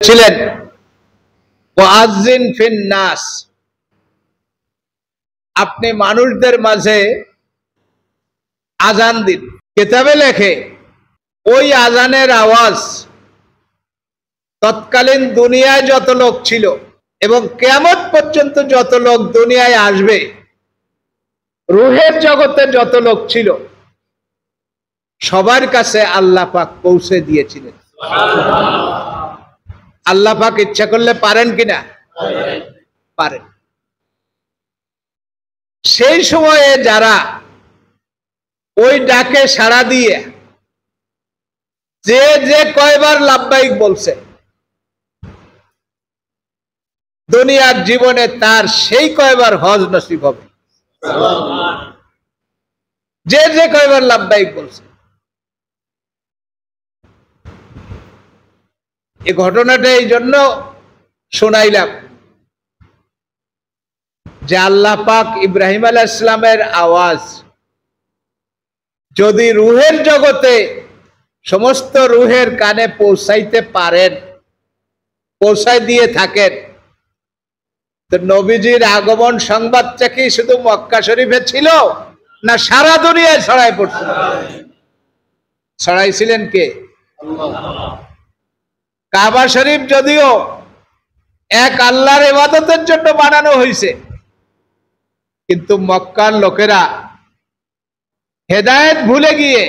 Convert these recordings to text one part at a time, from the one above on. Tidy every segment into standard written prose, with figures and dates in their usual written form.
ছিলেন মুয়াজ্জিন ফিন নাস, আপনি মানুষদের মাঝে আজান দিন। কিতাবে লেখে ওই আজানের আওয়াজ তৎকালীন দুনিয়ায় যত লোক ছিল এবং কিয়ামত পর্যন্ত যত লোক দুনিয়ায় আসবে, রূহের জগতে যত লোক ছিল, সবার কাছে আল্লাহ পাক পৌঁছে দিয়েছিলেন। আল্লাহ পাক ইচ্ছা করলে পারেন কিনা? পারেন। সেই সময়ে যারা ওই ডাকে সাড়া দিয়ে যে যে কয়বার লাব্বাইক বলছে, দুনিয়ার জীবনে তার সেই কয়বার হজ নসিব হবে। যে যে কয়বার লাব্বাইক বলছে। এই ঘটনাটা এই জন্য শোনাইলাম যে আল্লাহ পাক ইব্রাহিম আলাইহিস সালামের আওয়াজ যদি রূহের জগতে সমস্ত রূহের কানে পৌঁছাইতে পারেন, পৌঁছাই দিয়ে থাকেন, তো নবীজির আগমন সংবাদটা কি শুধু মক্কা শরীফে ছিল না সারা দুনিয়ায় ছড়াই পড়ছিল? ছড়াইছিলেন কে? কাবা শরীফ যদিও এক আল্লাহর ইবাদতের জন্য বানানো হয়েছে, কিন্তু মক্কার লোকেরা হেদায়েত ভুলে গিয়ে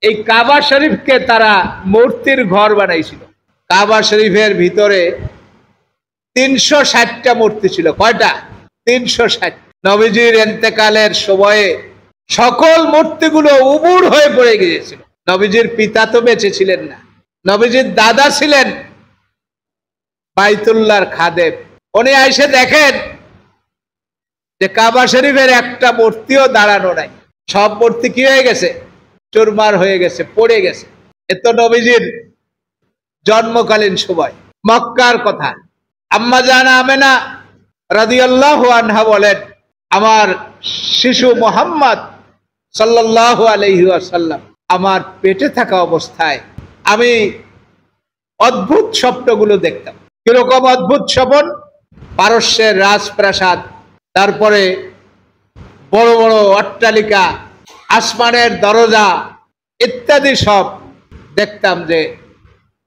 এই কাবা শরীফকে তারা মূর্তির ঘর বানাইছিল। কাবা শরীফের ভিতরে 360টা মূর্তি ছিল। কয়টা? 360। নবীজির ইন্তেকালের সময়ে সকল মূর্তিগুলো উবুড় হয়ে পড়ে গিয়েছিল। নবীজির পিতা তো বেঁচে ছিলেন না, নবীজির দাদা ছিলেন বাইতুল্লাহর খাদেম। উনি এসে দেখেন যে কাবা শরীফের একটা মূর্তিও দাঁড়ানো নাই, সব মূর্তি কি হয়ে গেছে? চুরমার হয়ে গেছে, পড়ে গেছে। এত নবীজির জন্মকালীন সময়, মক্কার কথা। আম্মা জান আমেনা রাদিয়াল্লাহু আনহা বলেন, আমার শিশু মুহাম্মদ সাল্লাল্লাহু আলাইহি ওয়াসাল্লাম আমার পেটে থাকা অবস্থায় আমি অদ্ভুত স্বপ্নগুলো দেখতাম। কিরকম অদ্ভুত স্বপ্ন? পারস্যের রাজপ্রাসাদ, তারপরে বড় বড় অট্টালিকা, আসমানের দরজা ইত্যাদি সব দেখতাম যে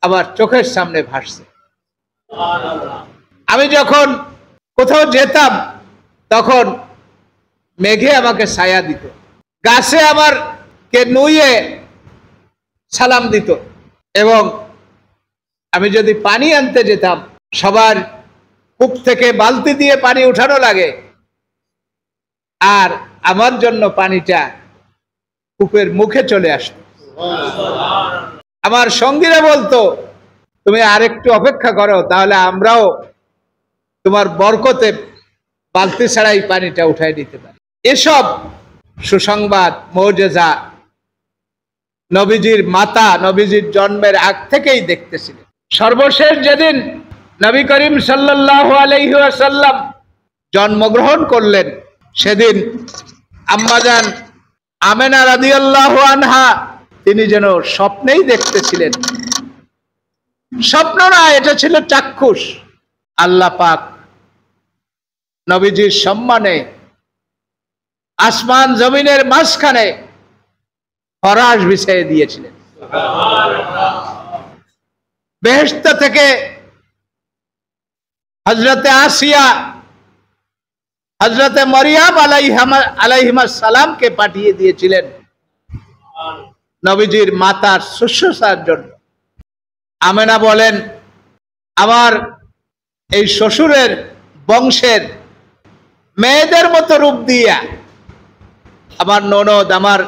আমার চোখের সামনে ভাসছে। আমি যখন কোথাও যেতাম তখন মেঘে আমাকে ছায়া দিত, গাছে আমার কে নুয়ে সালাম দিত, এবং আমি যদি পানি আনতে যেতাম, সবার কূপ থেকে বালতি দিয়ে পানি উঠানো লাগে, আর আমার জন্য পানিটা কূপের মুখে চলে আসতো। আমার সঙ্গীরা বলতো, তুমি আরেকটু অপেক্ষা করো, তাহলে আমরাও তোমার বরকতে বালতি ছাড়াই পানিটা উঠাই দিতে পারি। এসব সুসংবাদ, মুজিজা নবীজির মাতা নবীজির জন্মের আগ থেকেই দেখতেছিলেন। সর্বশেষ যেদিন নবী করিম সাল্লাল্লাহু আলাইহি ওয়াসাল্লাম জন্মগ্রহণ করলেন, সেদিন আম্মাজান আমেনা রাদিয়াল্লাহু আনহা তিনি যেন স্বপ্নেই দেখতেছিলেন। স্বপ্ন না, এটা ছিল চাক্ষুষ। আল্লাহ পাক নবীজির সম্মানে আসমান জমিনের মাঝখানে ফরাশ বিছিয়ে দিয়েছিলেন। বেহেশত থেকে হযরতে আসিয়া, হযরতে মরিয়ম আলাইহিমা সালামকে পাঠিয়ে দিয়েছিলেন নবীজির মাতার শুশ্রূষার জন্য। আমেনা বলেন, আমার এই শ্বশুরের বংশের মেয়েদের মতো রূপ দিয়া আমার ননদ, আমার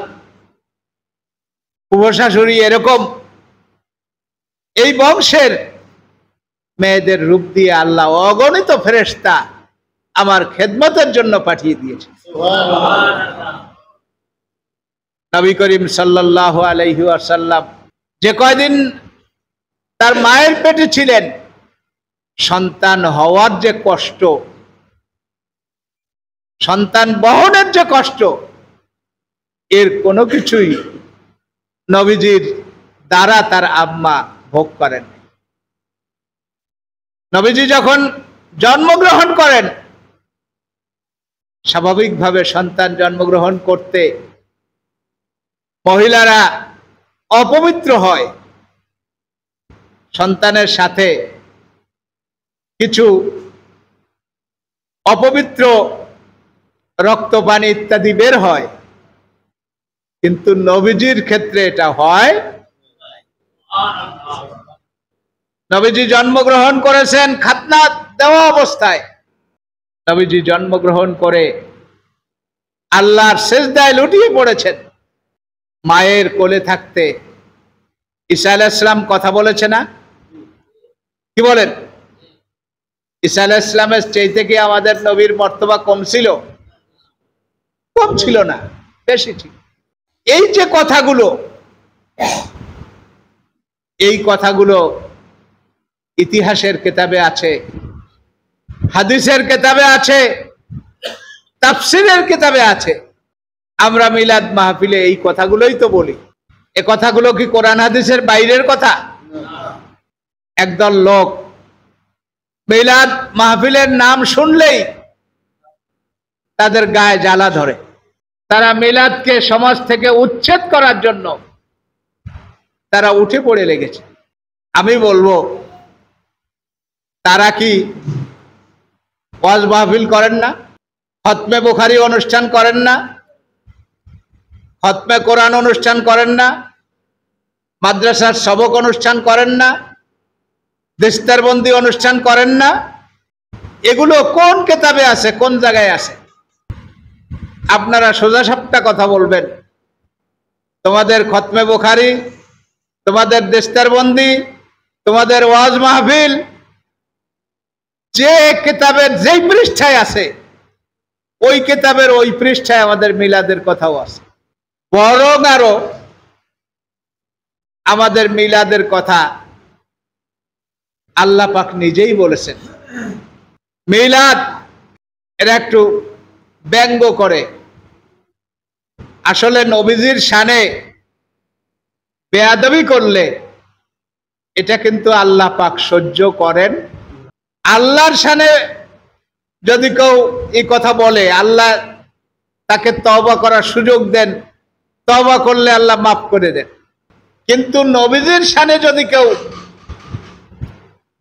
উপশাশুড়ি, এরকম এই বংশের মেয়েদের রূপ দিয়ে আল্লাহ অগণিত ফেরেশতা আমার খেদমতের জন্য পাঠিয়ে দিয়েছে। নবী করিম সাল্লাল্লাহু আলাইহি ওয়াসাল্লাম যে কয়দিন তার মায়ের পেটে ছিলেন, সন্তান হওয়ার যে কষ্ট, সন্তান বহনের যে কষ্ট, এর কোনো কিছুই নবীজির দ্বারা তার আম্মা ভোগ করেন। নবীজি যখন জন্মগ্রহণ করেন, স্বাভাবিকভাবে সন্তান জন্মগ্রহণ করতে মহিলারা অপবিত্র হয়, সন্তানের সাথে কিছু অপবিত্র রক্ত পানি ইত্যাদি বের হয়, কিন্তু নবীজির ক্ষেত্রে এটা হয়। নবীজি জন্মগ্রহণ করেছেন খাতনা দেওয়া অবস্থায়। নবীজি জন্মগ্রহণ করে আল্লাহর সিজদায় লুটিয়ে পড়েছেন। মায়ের কোলে থাকতে ঈসা আলাইহিস সালাম কথা বলেছে না? কি বলেন? ঈসা আলাইহিস সালামের চাইতে কি আমাদের নবীর মর্তবা কম ছিল? কম ছিল না, বেশি ছিল। এই যে কথাগুলো, এই কথাগুলো ইতিহাসের কিতাবে আছে, হাদিসের কিতাবে আছে, তাফসীরের কিতাবে আছে। আমরা মিলাদ মাহফিলে এই কথাগুলোই তো বলি। এ কথাগুলো কি কোরআন হাদিসের বাইরের কথা? একদল লোক মিলাদ মাহফিলের নাম শুনলেই তাদের গায়ে জ্বালা ধরে। তারা মিলাদকে সমাজ থেকে উচ্ছেদ করার জন্য তারা উঠে পড়ে লেগেছে। আমি বলবো, তারা কি ওয়াজ মাহফিল করেন না? খতমে বুখারী অনুষ্ঠান করেন না? খতমে কোরআন অনুষ্ঠান করেন না? মাদ্রাসার সবক অনুষ্ঠান করেন না? দিস্তারবন্দি অনুষ্ঠান করেন না? এগুলো কোন কিতাবে আছে, কোন জায়গায় আছে? আপনারা সোজা সাপটা কথা বলবেন। তোমাদের খতমে বুখারী, তোমাদের দিস্তারবন্দি, তোমাদের ওয়াজ মাহফিল যে কিতাবের যেই পৃষ্ঠায় আছে, ওই কিতাবের ওই পৃষ্ঠায় আমাদের মিলাদের কথাও আছে। বরং আরো আমাদের মিলাদের কথা আল্লাহ পাক নিজেই বলেছেন। মিলাদ এর একটু ব্যঙ্গ করে। আসলে নবীজির শানে বেয়াদবি করলে এটা কিন্তু আল্লাহ পাক সহ্য করেন। আল্লাহর শানে যদি কেউ এই কথা বলে, আল্লাহ তাকে তওবা করার সুযোগ দেন, তওবা করলে আল্লাহ মাফ করে দেন। কিন্তু নবীজির শানে যদি কেউ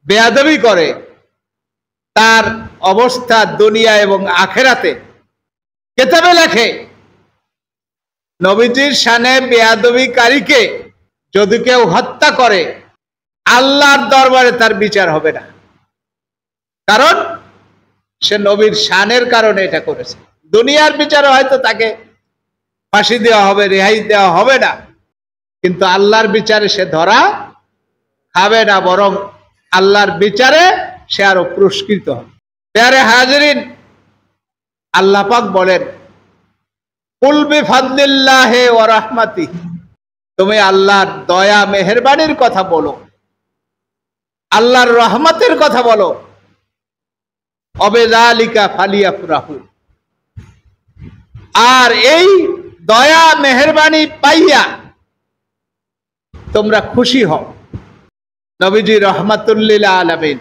বেয়াদবি করে, তার অবস্থা দুনিয়া এবং আখেরাতে কিতাবে লেখে, নবীজির শানে বেয়াদবিকারীকে যদি কেউ হত্যা করে, আল্লাহর দরবারে তার বিচার হবে না। কারণ সে নবীর শানের কারণে এটা করেছে। দুনিয়ার বিচারে হয়তো তাকে ফাঁসি দেওয়া হবে, রেহাই দেওয়া হবে না, কিন্তু আল্লাহর বিচারে সে ধরা খাবে না, বরং আল্লাহর বিচারে সে আরো পুরস্কৃত হবে। প্যারে হাজিরিন, আল্লাহ পাক বলেন, কুল বিফাদলিল্লাহি ওয়া রাহমাতিহি, তুমি আল্লাহর দয়া মেহেরবানির কথা বলো, আল্লাহর রহমতের কথা বলো। অবেযালিকা ফালিয়াফরাহু, আর এই দয়া মেহেরবানি পাইয়া তোমরা খুশি হও। নবীজি রাহমাতুল লিল আলামিন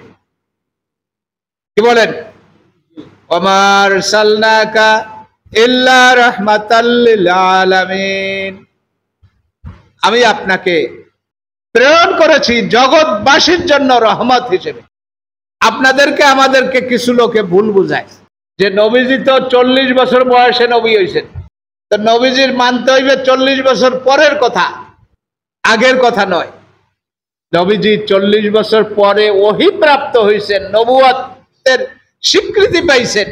কি বলেন? ওমা আরসালনাকা ইল্লা রাহমাতাল লিল আলামিন, আমি আপনাকে প্রেরণ করেছি জগৎবাসীর জন্য রহমত হিসেবে। আপনাদেরকে আমাদেরকে কিছু লোকে ভুল বুঝায় যে নবীজি তো 40 বছর বয়সে নবী হইছেন, তো নবীজির মানতে হইবে 40 বছর পরের কথা, আগের কথা নয়। নবীজি 40 বছর পরে ওহী প্রাপ্ত হয়েছেন, নবুয়তের স্বীকৃতি পাইছেন,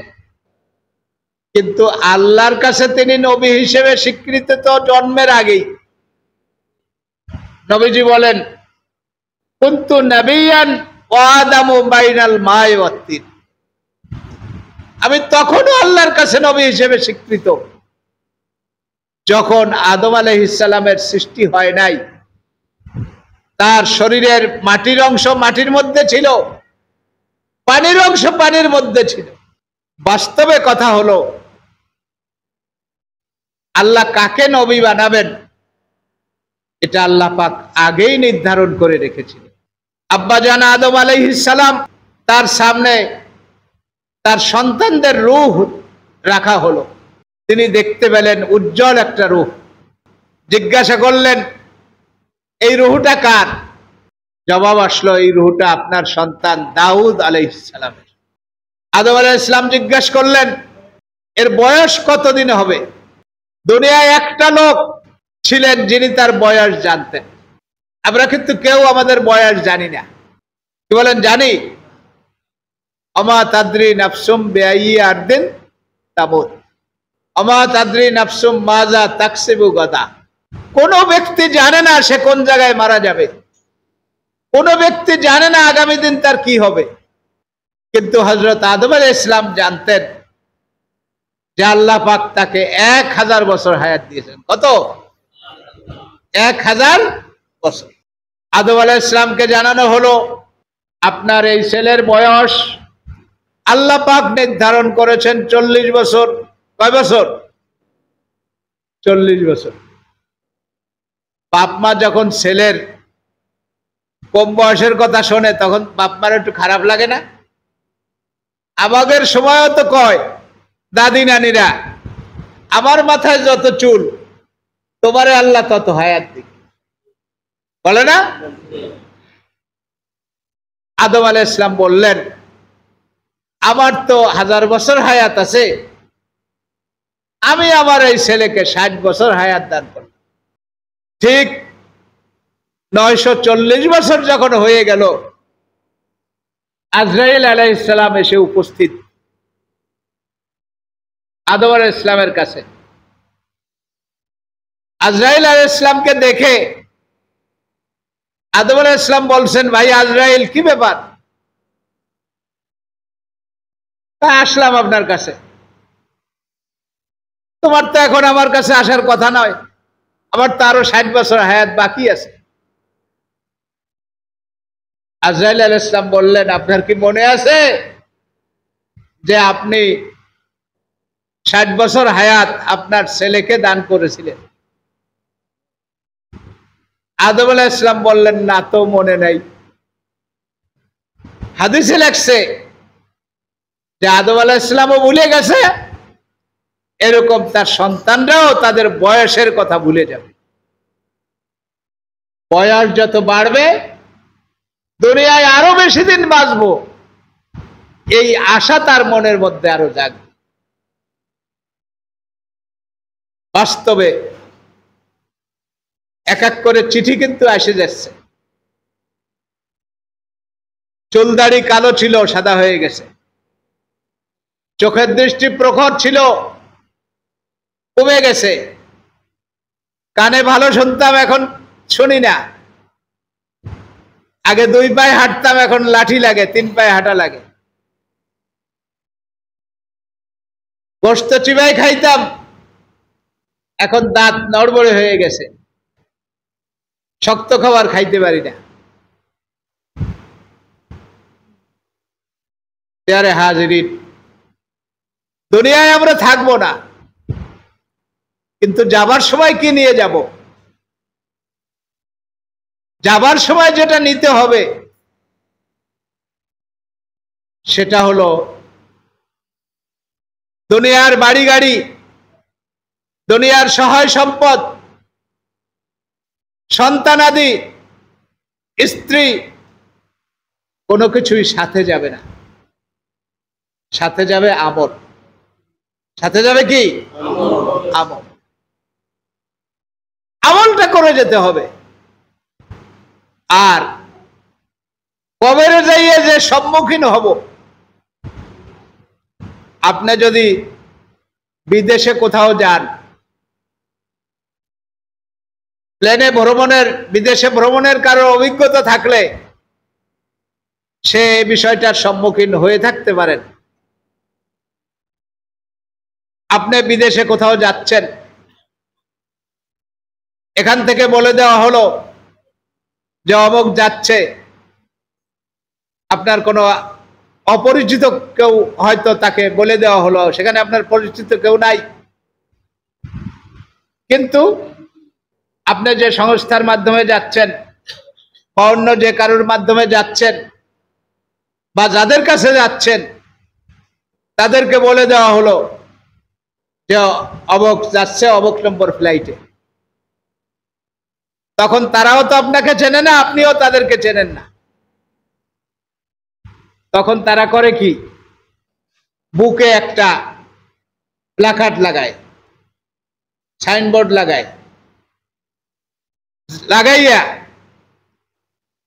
কিন্তু আল্লাহর কাছে তিনি নবী হিসেবে স্বীকৃতি তো জন্মের আগেই। নবীজি বলেন, কুনতু নবিয়ান ওয়া আদামু বাইনাল মাই ওয়াত তিন, আমি তখনও আল্লাহর কাছে নবী হিসেবে স্বীকৃত যখন আদম আলাইহিস সালামের সৃষ্টি হয় নাই। তার শরীরের মাটির অংশ মাটির মধ্যে ছিল, পানির অংশ পানির মধ্যে ছিল। বাস্তবে কথা হলো, আল্লাহ কাকে নবী বানাবেন এটা আল্লাহ পাক আগেই নির্ধারণ করে রেখেছিলেন। আব্বাজান আদম আলাইহিস সালাম তার সামনে তার সন্তানদের রূহ রাখা হলো। তিনি দেখতে পেলেন উজ্জ্বল একটা রূহ। জিজ্ঞাসা করলেন, এই রূহটা কার? জবাব আসলো, এই রূহটা আপনার সন্তান দাউদ আলাইহিস সালামের। আদম আলাইহিস সালাম জিজ্ঞাসা করলেন, এর বয়স কতদিন হবে? দুনিয়ায় একটা লোক ছিলেন যিনি তার বয়স জানতেন। আমরা কিন্তু কেউ আমাদের বয়স জানি না। কি বলেন? জানি। অমা তাদরি নাফসুম বিআইয়ি আরদিন তামুত, অমা তাদরি নাফসুম মাজা তাকসিবু গাদা। কোন ব্যক্তি জানে না সে কোন জায়গায় মারা যাবে। কোন ব্যক্তি জানে না আগামী দিন তার কি হবে। কিন্তু হযরত আদম আলাইহিস সালাম জানতেন যে আল্লাহ পাক তাকে 1000 বছর হায়াত দিয়েছেন। কত? 1000 বছর। আদম আলাইহিস সালামকে জানানো হলো, আপনার এই ছেলের বয়স আল্লাহ পাক নির্ধারণ করেছেন 40 বছর। কয় বছর? 40 বছর। বাপ মা যখন ছেলের কম বয়সের কথা শোনে তখন বাপ মার একটু খারাপ লাগে না? আমাদের সময়ও তো কয় দাদি নানিরা, আমার মাথায় যত চুল তোমারে আল্লাহ তত হায়াত দিবে, বলে না? আদম আলাইহিস সালাম বললেন, আমার তো 1000 বছর হায়াত আছে, আমি আমার এই ছেলেকে 60 বছর হায়াত দান করলাম। ঠিক 940 বছর যখন হয়ে গেল, আজরাইল আলাইহিস সালাম এসে উপস্থিত আদম আলাইহিস সালামের কাছে। আজরাইল আলাইহিস সালামকে দেখে আদম আলাইহিস সালাম বলছেন, ভাই আজরাইল, কি ব্যাপার? আসলাম আপনার কাছে, তোমার তো এখন আমার কাছে আসার কথা নয়, আমার তো আরো 60 বছর হায়াত বাকি আছে। আজরাইল আলাইহিস সালাম বললেন, আপনার কি মনে আছে যে আপনি 60 বছর হায়াত আপনার ছেলেকে দান করেছিলেন? আদম আলাইহিস সালাম বললেন, না তো মনে নাই। হাদিসে লেখছে যে আদম আলাইহিস সালামও ভুলে গেছে, এরকম তার সন্তানরাও তাদের বয়সের কথা ভুলে যাবে। বয়স যত বাড়বে দুনিয়ায় আরো বেশি দিন বাঁচবো, এই আশা তার মনের মধ্যে আরো জাগবে। বাস্তবে এক এক করে চিঠি কিন্তু এসে যাচ্ছে। চুলদাড়ি কালো ছিল, সাদা হয়ে গেছে। চোখের দৃষ্টি প্রখর ছিল, কমে গেছে। কানে ভালো শুনতাম, এখন শুনি না। আগে 2 পায়ে হাঁটতাম, এখন লাঠি লাগে, 3 পায়ে হাঁটা লাগে। গোশত চিবাই খাইতাম, এখন দাঁত নড়বড়ে হয়ে গেছে, শক্ত খাবার খাইতে পারি না। প্যারে হাজিরিন, দুনিয়ায় আমরা থাকবো না, কিন্তু যাবার সময় কি নিয়ে যাব? যাবার সময় যেটা নিতে হবে সেটা হলো দুনিয়ার বাড়ি গাড়ি, দুনিয়ার সহায় সম্পদ, সন্তানাদি, স্ত্রী, কোনো কিছুই সাথে যাবে না। সাথে যাবে আমল। সাথে যাবে কি? আমল। আমলটা করে যেতে হবে। আর কবরে যাইয়ে যে সম্মুখীন হব, আপনি যদি বিদেশে কোথাও যান, প্লেনে ভ্রমণের, বিদেশে ভ্রমণের কারো অভিজ্ঞতা থাকলে সে বিষয়টার সম্মুখীন হয়ে থাকতে পারেন। আপনি বিদেশে কোথাও যাচ্ছেন, এখান থেকে বলে দেওয়া হলো যে অমুক যাচ্ছে, আপনার কোনো অপরিচিত কেউ হয়তো তাকে বলে দেওয়া হলো, সেখানে আপনার পরিচিত কেউ নাই, কিন্তু আপনি যে সংস্থার মাধ্যমে যাচ্ছেন বা অন্য যে কারোর মাধ্যমে যাচ্ছেন, বা যাদের কাছে যাচ্ছেন তাদেরকে বলে দেওয়া হলো যে অমুক যাচ্ছে অমুক নম্বর ফ্লাইটে, তখন তারাও তো আপনাকে চেনে না, আপনিও তাদেরকে চেনেন না। তখন তারা করে কি, বুকে একটা প্ল্যাকার্ড লাগায়, সাইনবোর্ড লাগায়, লাগাইয়া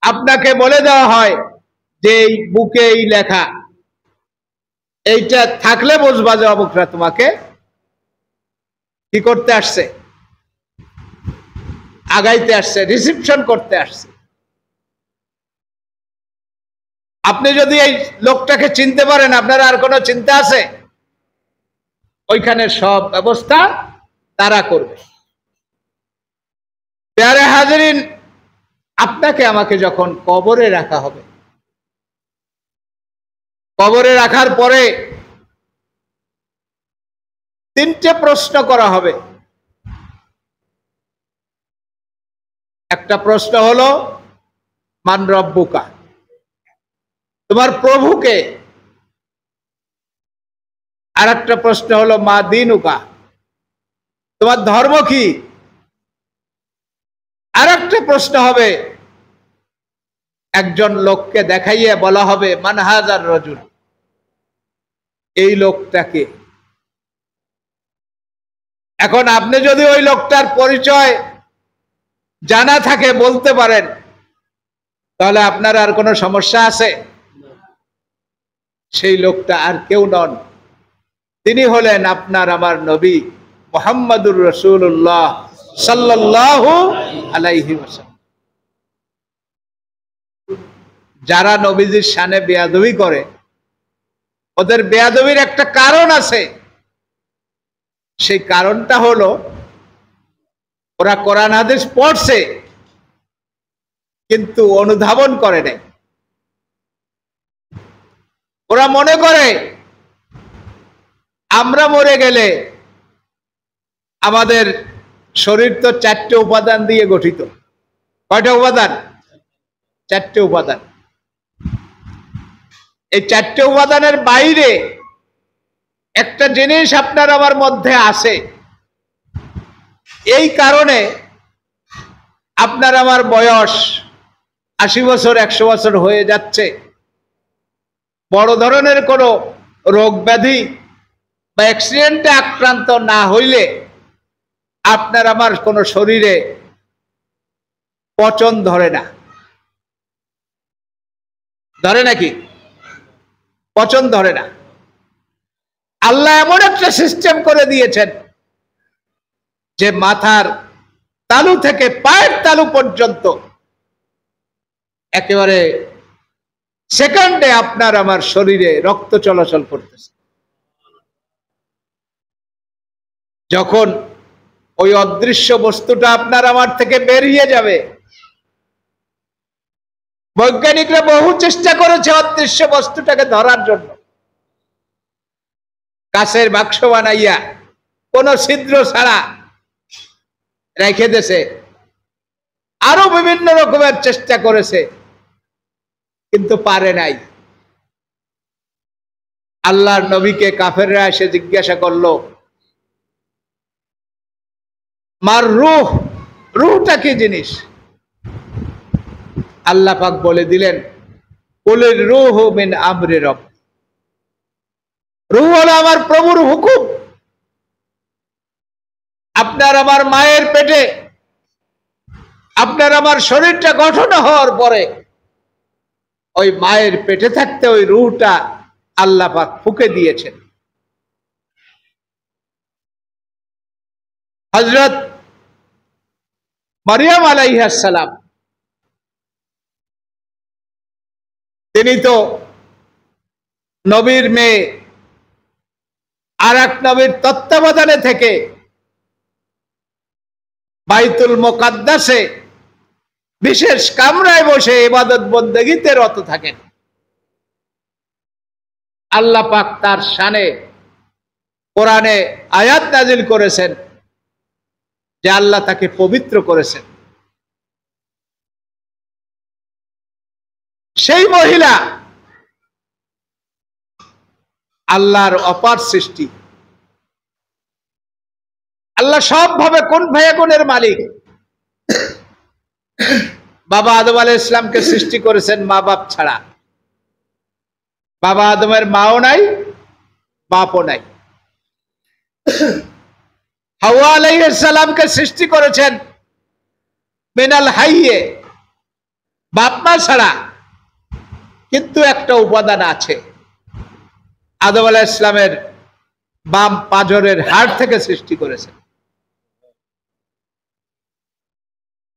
আপনাকে বলে দেওয়া হয় যে এই বুকে এই লেখা, এইটা থাকলে বুঝবা যে অমুকরা তোমাকে কি করতে আসছে, আগাইতে আসছে, রিসিপশন করতে আসছে। আপনি যদি এই লোকটাকে চিনতে পারেন, আপনার আর কোনো চিন্তা আছে? ওইখানে সব ব্যবস্থা তারা করবে। প্যারে হাজরিন, আপনাকে আমাকে যখন কবরে রাখা হবে, কবরে রাখার পরে তিনটে প্রশ্ন করা হবে। একটা প্রশ্ন হলো মান রব্বুকা, তোমার প্রভুকে। আর একটা প্রশ্ন হলো মা দিনুকা, তোমার ধর্ম কি। আর একটা প্রশ্ন হবে, একজন লোককে দেখাইয়ে বলা হবে মান হাজার রজুল, এই লোকটাকে। এখন আপনি যদি ওই লোকটার পরিচয় জানা থাকে, বলতে পারেন, তাহলে আপনার আর কোনো সমস্যা আছে? সেই লোকটা আর কেউ নন, তিনি হলেন আপনার আমার নবী মুহাম্মদুর রাসূলুল্লাহ সাল্লাল্লাহু আলাইহি ওয়াসাল্লাম। যারা নবীজির শানে বেয়াদবি করে, ওদের বেয়াদবির একটা কারণ আছে। সেই কারণটা হলো ওরা কোরআন হাদিস পড়ছে কিন্তু অনুধাবন করে নাই। ওরা মনে করে আমরা মরে গেলে আমাদের শরীর তো 4টে উপাদান দিয়ে গঠিত। কয়টা উপাদান? 4টে উপাদান। এই 4টে উপাদানের বাইরে একটা জিনিস আপনার আমার মধ্যে আছে। এই কারণে আপনার আমার বয়স 80 বছর 100 বছর হয়ে যাচ্ছে, বড় ধরনের কোনো রোগ ব্যাধি বা অ্যাক্সিডেন্টে আক্রান্ত না হইলে আপনার আমার কোনো শরীরে পচন ধরে না। ধরে নাকি? পচন ধরে না। আল্লাহ এমন একটা সিস্টেম করে দিয়েছেন যে মাথার তালু থেকে পায়ের তালু পর্যন্ত একেবারে সেকেন্ডে আপনার আমার শরীরে রক্ত চলাচল করতেছে। যখন ওই অদৃশ্য বস্তুটা আপনার আমার থেকে বেরিয়ে যাবে, বৈজ্ঞানিকরা বহু চেষ্টা করেছে অদৃশ্য বস্তুটাকে ধরার জন্য, কাঁচের বাক্স বানাইয়া কোন ছিদ্র ছাড়া রেখে দিয়েছে, আরো বিভিন্ন রকমের চেষ্টা করেছে, কিন্তু পারে নাই। আল্লাহর নবীকে কাফেররা এসে জিজ্ঞাসা করলো, মার রূহ, রূহটা কি জিনিস? আল্লাহ পাক বলে দিলেন, কুলির রূহ মিন আমরি রব, রূহ হলো আমার প্রভুর হুকুম। আপনার আমার মায়ের পেটে আপনার আমার শরীরটা গঠন হওয়ার পরে ওই মায়ের পেটে থাকতে ওই রূহটা আল্লাহ পাক ফুঁকে দিয়েছেন। হযরত মারিয়াম আলাইহিস সালাম, তিনি তো নবীর মেয়ে, আর এক নবীর তত্ত্বাবধানে থেকে বাইতুল মুকাদ্দাসে বিশেষ কামরায় বসে ইবাদত বন্দেগীতে রত থাকেন। আল্লাহ পাক তার শানে কোরআনে আয়াত নাজিল করেছেন যে আল্লাহ তাকে পবিত্র করেছেন। সেই মহিলা আল্লাহর অপার সৃষ্টি। আল্লাহ সবভাবে কোন ফায়াকুনের মালিক। বাবা আদম আলাইহিস সালামকে সৃষ্টি করেছেন মা বাপ ছাড়া। বাবা আদমের মাও নাই, বাপও নাই। হাওয়া আলাইহিস সালামকে সৃষ্টি করেছেন মিনাল হাইয়ে, বাপ মা ছাড়া। কিন্তু একটা উপাদান আছে, আদম আলাইহিস সালামের বাম পাঁজরের হাড় থেকে সৃষ্টি করেছেন।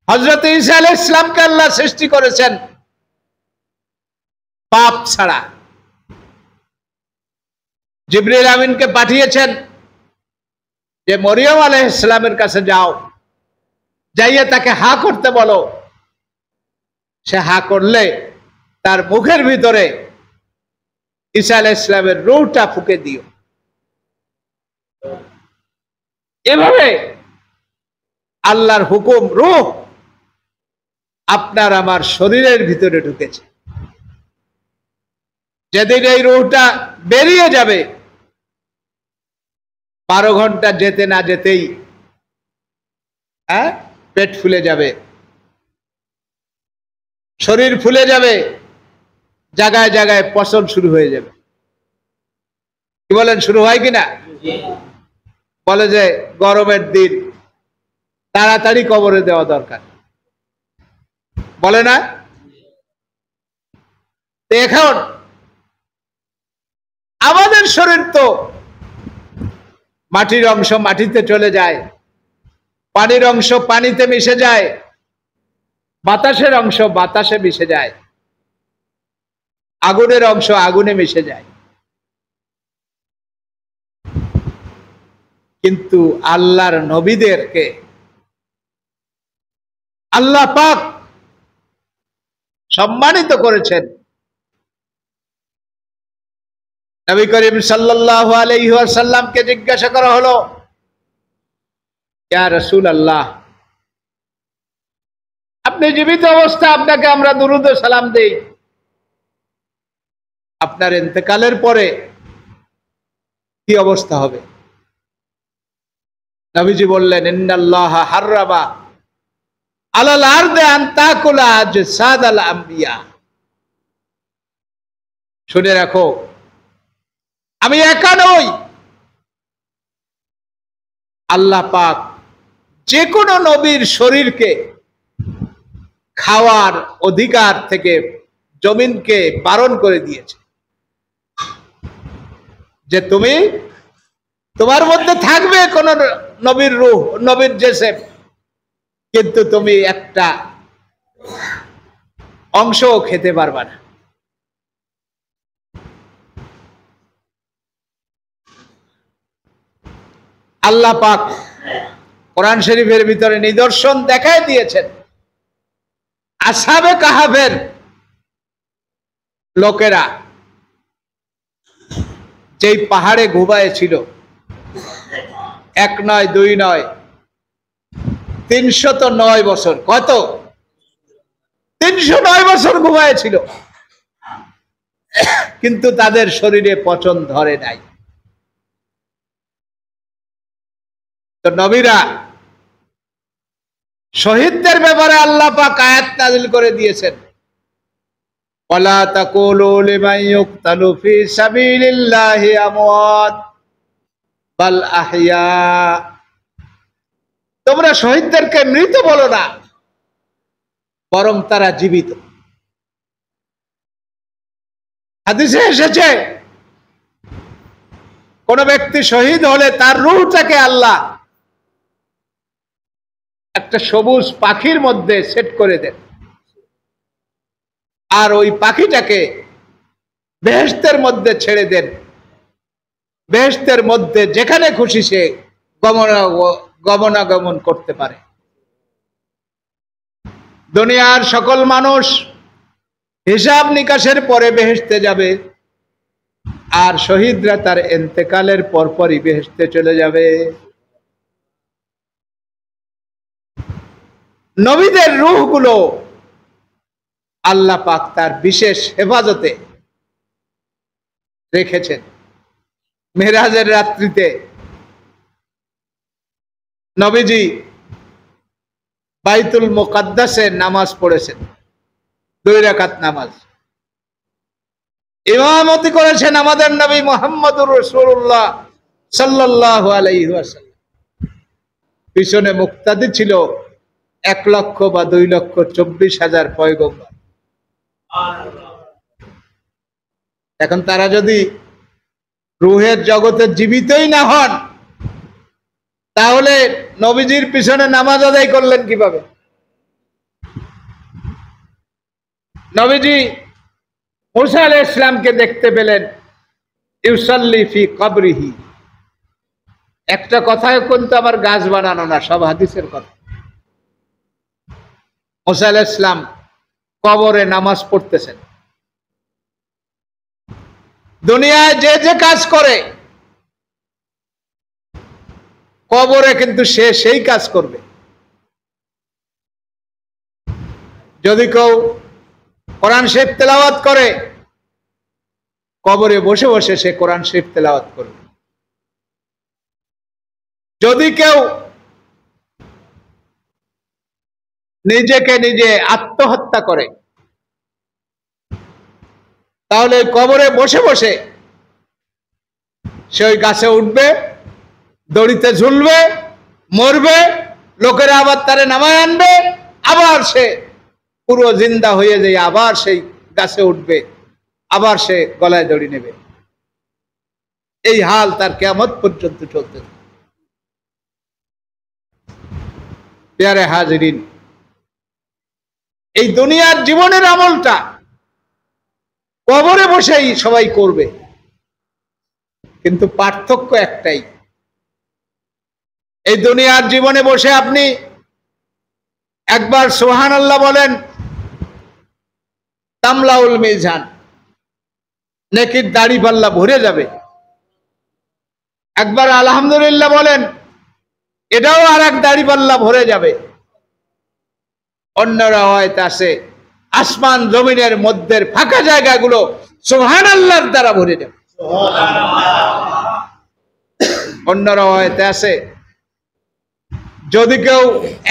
হযরত ঈসা আলাইহিস সালামকে আল্লাহ সৃষ্টি করেছেন বাপ ছাড়া। জিবরিল আমিনকে পাঠিয়েছেন যে মরিয়ম আলাইহিস সালামের কাছে যাও, যাইয়ে তাকে হা করতে বলো। সে হা করলে তার মুখের ভিতরে ঈসা আলাইহিস সালামের রূহটা ফুঁকে দিও। এভাবে আল্লাহর হুকুম, রূহ আপনার আমার শরীরের ভিতরে ঢুকেছে। যেদিন এই রূহটা বেরিয়ে যাবে, 12 ঘন্টা যেতে না যেতেই পেট ফুলে যাবে, শরীর ফুলে যাবে, জায়গায় জায়গায় পচন শুরু হয়ে যাবে। কি বলেন, শুরু হয় কিনা? বলে যে গরমের দিন তাড়াতাড়ি কবরে দেওয়া দরকার, বলে না? এখন আমাদের শরীর তো মাটির অংশ মাটিতে চলে যায়, পানির অংশ পানিতে মিশে যায়, বাতাসের অংশ বাতাসে মিশে যায়, আগুনের অংশ আগুনে মিশে যায়। কিন্তু আল্লাহর নবীদেরকে আল্লাহ পাক সম্মানিত করেছেন। নবী করিম সাল্লাল্লাহু আলাইহি ওয়াসাল্লামকে জিজ্ঞাসা করা হলো, ইয়া রাসূলুল্লাহ, আপনি জীবিত অবস্থা আপনাকে আমরা দুরূদ ও সালাম দেই, আপনার ইন্তেকালের পরে কি অবস্থা হবে? নবীজি বললেন, ইন্নাল্লাহা হাররামা আলাল আরদি আন তাকুলা আজসাদাল আম্বিয়া। শুনে রাখো, আমি একা নই, আল্লাহ পাক যে কোনো নবীর শরীরকে খাওয়ার অধিকার থেকে জমিনকে বারণ করে দিয়েছে যে তুমি, তোমার মধ্যে থাকবে কোন নবীর রূহ, নবীর জেসেম, কিন্তু তুমি একটা অংশ খেতে পারবা না। আল্লাহ পাক কোরআন শরীফের ভিতরে নিদর্শন দেখায় দিয়েছেন। আসহাবে কাহাফের লোকেরা যেই পাহাড়ে ঘুমায়ে ছিল, 1 নয় 2 নয় 309 বছর। কত? 309 বছর ঘুমায়ে ছিল, কিন্তু তাদের শরীরে পচন ধরে নাই। তো নবীরা শহীদদের ব্যাপারে আল্লাহ পাক আয়াত নাযিল করে দিয়েছেন, ওয়ালা তাকুলু লিমান ইউকতালু ফি সাবিলিল্লাহি আমওয়াত বাল আহইয়া। তোমরা শহীদদেরকে মৃত বলো না, বরং তারা জীবিত। হাদিসে এসেছে, কোন ব্যক্তি শহীদ হলে তার রূহটাকে আল্লাহ একটা সবুজ পাখির মধ্যে সেট করে দেন, আর ওই পাখিটাকে বেহেশতের মধ্যে ছেড়ে দেন। বেহেশতের মধ্যে যেখানে খুশি সে গমনাগমন করতে পারে। দুনিয়ার সকল মানুষ হিসাব নিকাশের পরে বেহেশতে যাবে, আর শহীদরা তার ইন্তেকালের পরপরই বেহেশতে চলে যাবে। নবীদের রূহগুলো আল্লাহ পাক তার বিশেষ হেফাজতে রেখেছেন। মেরাজের রাত্রিতে নবীজি বাইতুল মুকাদ্দাসে নামাজ পড়েছেন, 2 রাকাত নামাজ। ইমামতি করেছেন আমাদের নবী মুহাম্মদুর রাসূলুল্লাহ সাল্লাল্লাহু আলাইহি ওয়াসাল্লাম। পিছনে মুক্তাদি ছিল 1 লক্ষ বা 2,24,000 পয়গম্বর। এখন তারা যদি রূহের জগতে জীবিতই না হন, তাহলে নবীজির পিছনে নামাজ আদায় করলেন কিভাবে? নবীজি মুসা আলাইহিস সালামকে দেখতে পেলেন ইউসাল্লি ফি কবরিহি। একটা কথায় কিন্তু আমার গাছ বানানো না, সব হাদিসের কথা। মুসা আলাইহিস সালাম কবরে নামাজ পড়তেছেন। দুনিয়ায় যে যে কাজ করে কবরে কিন্তু সে সেই কাজ করবে। যদি কেউ কোরআন শরীফ তেলাওয়াত করে, কবরে বসে বসে সে কোরআন শরীফ তেলাওয়াত করবে। যদি কেউ নিজেকে নিজে আত্মহত্যা করে, তাহলে কবরে বসে বসে সে ওই গাছে উঠবে, দড়িতে ঝুলবে, মরবে, লোকেরা আবার তারে নামায় আনবে, আবার সে পুরো জিন্দা হয়ে যায়, আবার সেই গাছে উঠবে, আবার সে গলায় দড়ি নেবে। এই হাল তার কিয়ামত পর্যন্ত চলতে থাকে। প্যারে হাজিরিন, এই দুনিয়ার জীবনের আমলটা কবরে বসেই সবাই করবে, কিন্তু পার্থক্য একটাই। এই দুনিয়ার জীবনে বসে আপনি একবার সুবহানাল্লাহ বলেন, তামলাউল মিজান, নেকির দাড়ি পাল্লা ভরে যাবে। একবার আলহামদুলিল্লাহ বলেন, এটাও আর এক দাড়ি পাল্লা ভরে যাবে। অন্য রাওয়ায়াতে আছে আসমান জমিনের মধ্যের ফাঁকা জায়গাগুলো সুবহানাল্লাহর দ্বারা ভরে যাবে। অন্য রাওয়ায়াতে আছে যদি কেউ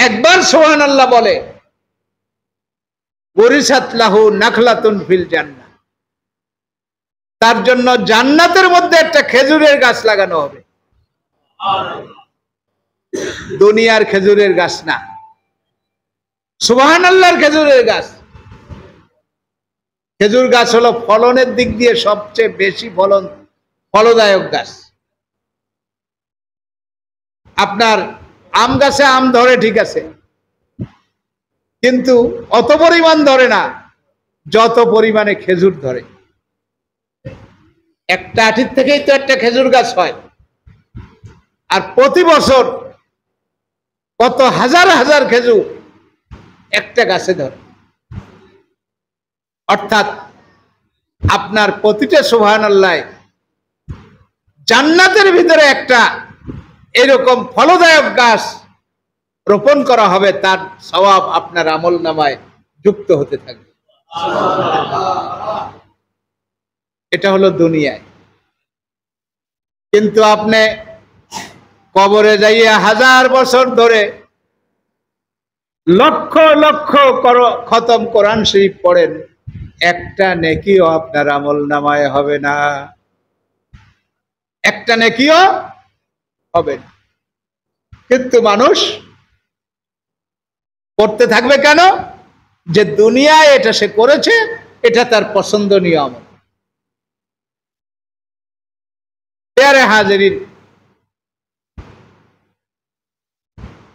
একবার সুবহানাল্লাহ বলে, বরিসাত লাহু নাখলাতুন ফিল জান্নাহ, তার জন্য জান্নাতের মধ্যে একটা খেজুরের গাছ লাগানো হবে। দুনিয়ার খেজুরের গাছ না, সুবহানাল্লাহর খেজুরের গাছ। খেজুর গাছ হলো ফলনের দিক দিয়ে সবচেয়ে বেশি ফলদায়ক গাছ। আপনার আম গাছে আম ধরে ঠিক আছে, কিন্তু অত পরিমাণ ধরে না যত পরিমাণে খেজুর ধরে। একটা আঠির থেকেই তো একটা খেজুর গাছ হয়, আর প্রতি বছর কত হাজার হাজার খেজুর একটা গাছে ধরে। অর্থাৎ আপনার প্রতিটা সুবহানাল্লাহ জান্নাতের ভিতরে একটা এরকম ফলদায়ক গাছ রোপণ করা হবে, তার সওয়াব আপনার আমলনামায় যুক্ত হতে থাকবে। এটা হলো দুনিয়ায়। কিন্তু আপনি কবরে যাইয়া 1000 বছর ধরে লক্ষ লক্ষ খতম কোরআন শরীফ পড়েন, একটা নেকিও আপনার আমলনামায় হবে না, একটা নেকিও হবে না। কিন্তু মানুষ করতে থাকবে কেন? যে দুনিয়ায় এটা সে করেছে, এটা তার পছন্দনীয় আমল। প্যারে হাজিরিন,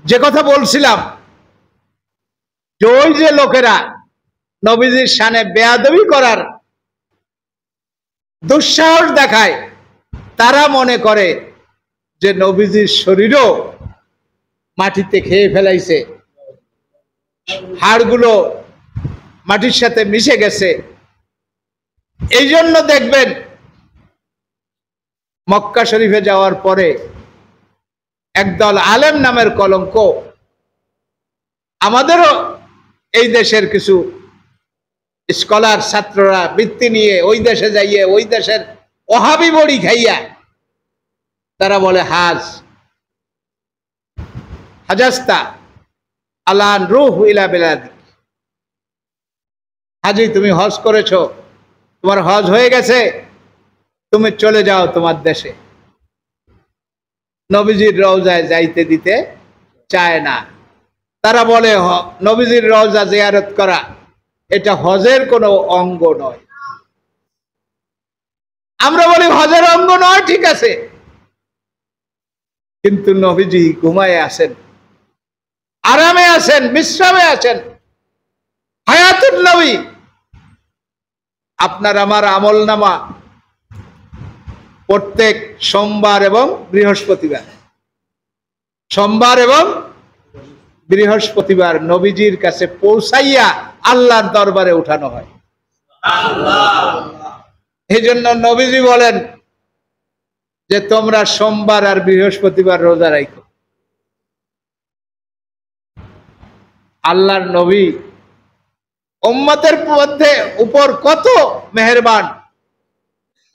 যে কথা বলছিলাম, যে ওই যে লোকেরা নবীজির শানে বেয়াদবি করার দুঃসাহস দেখায়, তারা মনে করে যে নবীজির শরীরও মাটিতে খেয়ে ফেলাইছে, হাড়গুলো মাটির সাথে মিশে গেছে। এই জন্য দেখবেন মক্কা শরীফে যাওয়ার পরে একদল আলেম নামের কলঙ্ক আমাদেরও এই দেশের কিছু স্কলার ছাত্ররা বৃত্তি নিয়ে ওই দেশে যাইয়ে ওই দেশের ওহাবি বড়ি খাইয়া তারা বলে হাজ হাজাস্তা আলান রুহ ইলা বিলাদিক, হাজি তুমি হজ করেছো, তোমার হজ হয়ে গেছে, তুমি চলে যাও তোমার দেশে। নবীজির রওজায় যাইতে দিতে চায় না। তারা বলে নবীজির রওজা জিয়ারত করা এটা হজের কোনো অঙ্গ নয়। আমরা বলি হজের অঙ্গ নয়, ঠিক আছে, কিন্তু নবীজি ঘুমায় আছেন, আরামে আছেন, বিশ্রামে আছেন, হায়াতুন নবী। আপনার আমার আমলনামা প্রত্যেক সোমবার এবং বৃহস্পতিবার, সোমবার এবং বৃহস্পতিবার নবীজির কাছে পৌঁছাইয়া আল্লাহর দরবারে উঠানো হয়। এই জন্য নবীজি বলেন যে তোমরা সোমবার আর বৃহস্পতিবার রোজা রাখো। আল্লাহর নবী উম্মতের মধ্যে উপর কত মেহেরবান,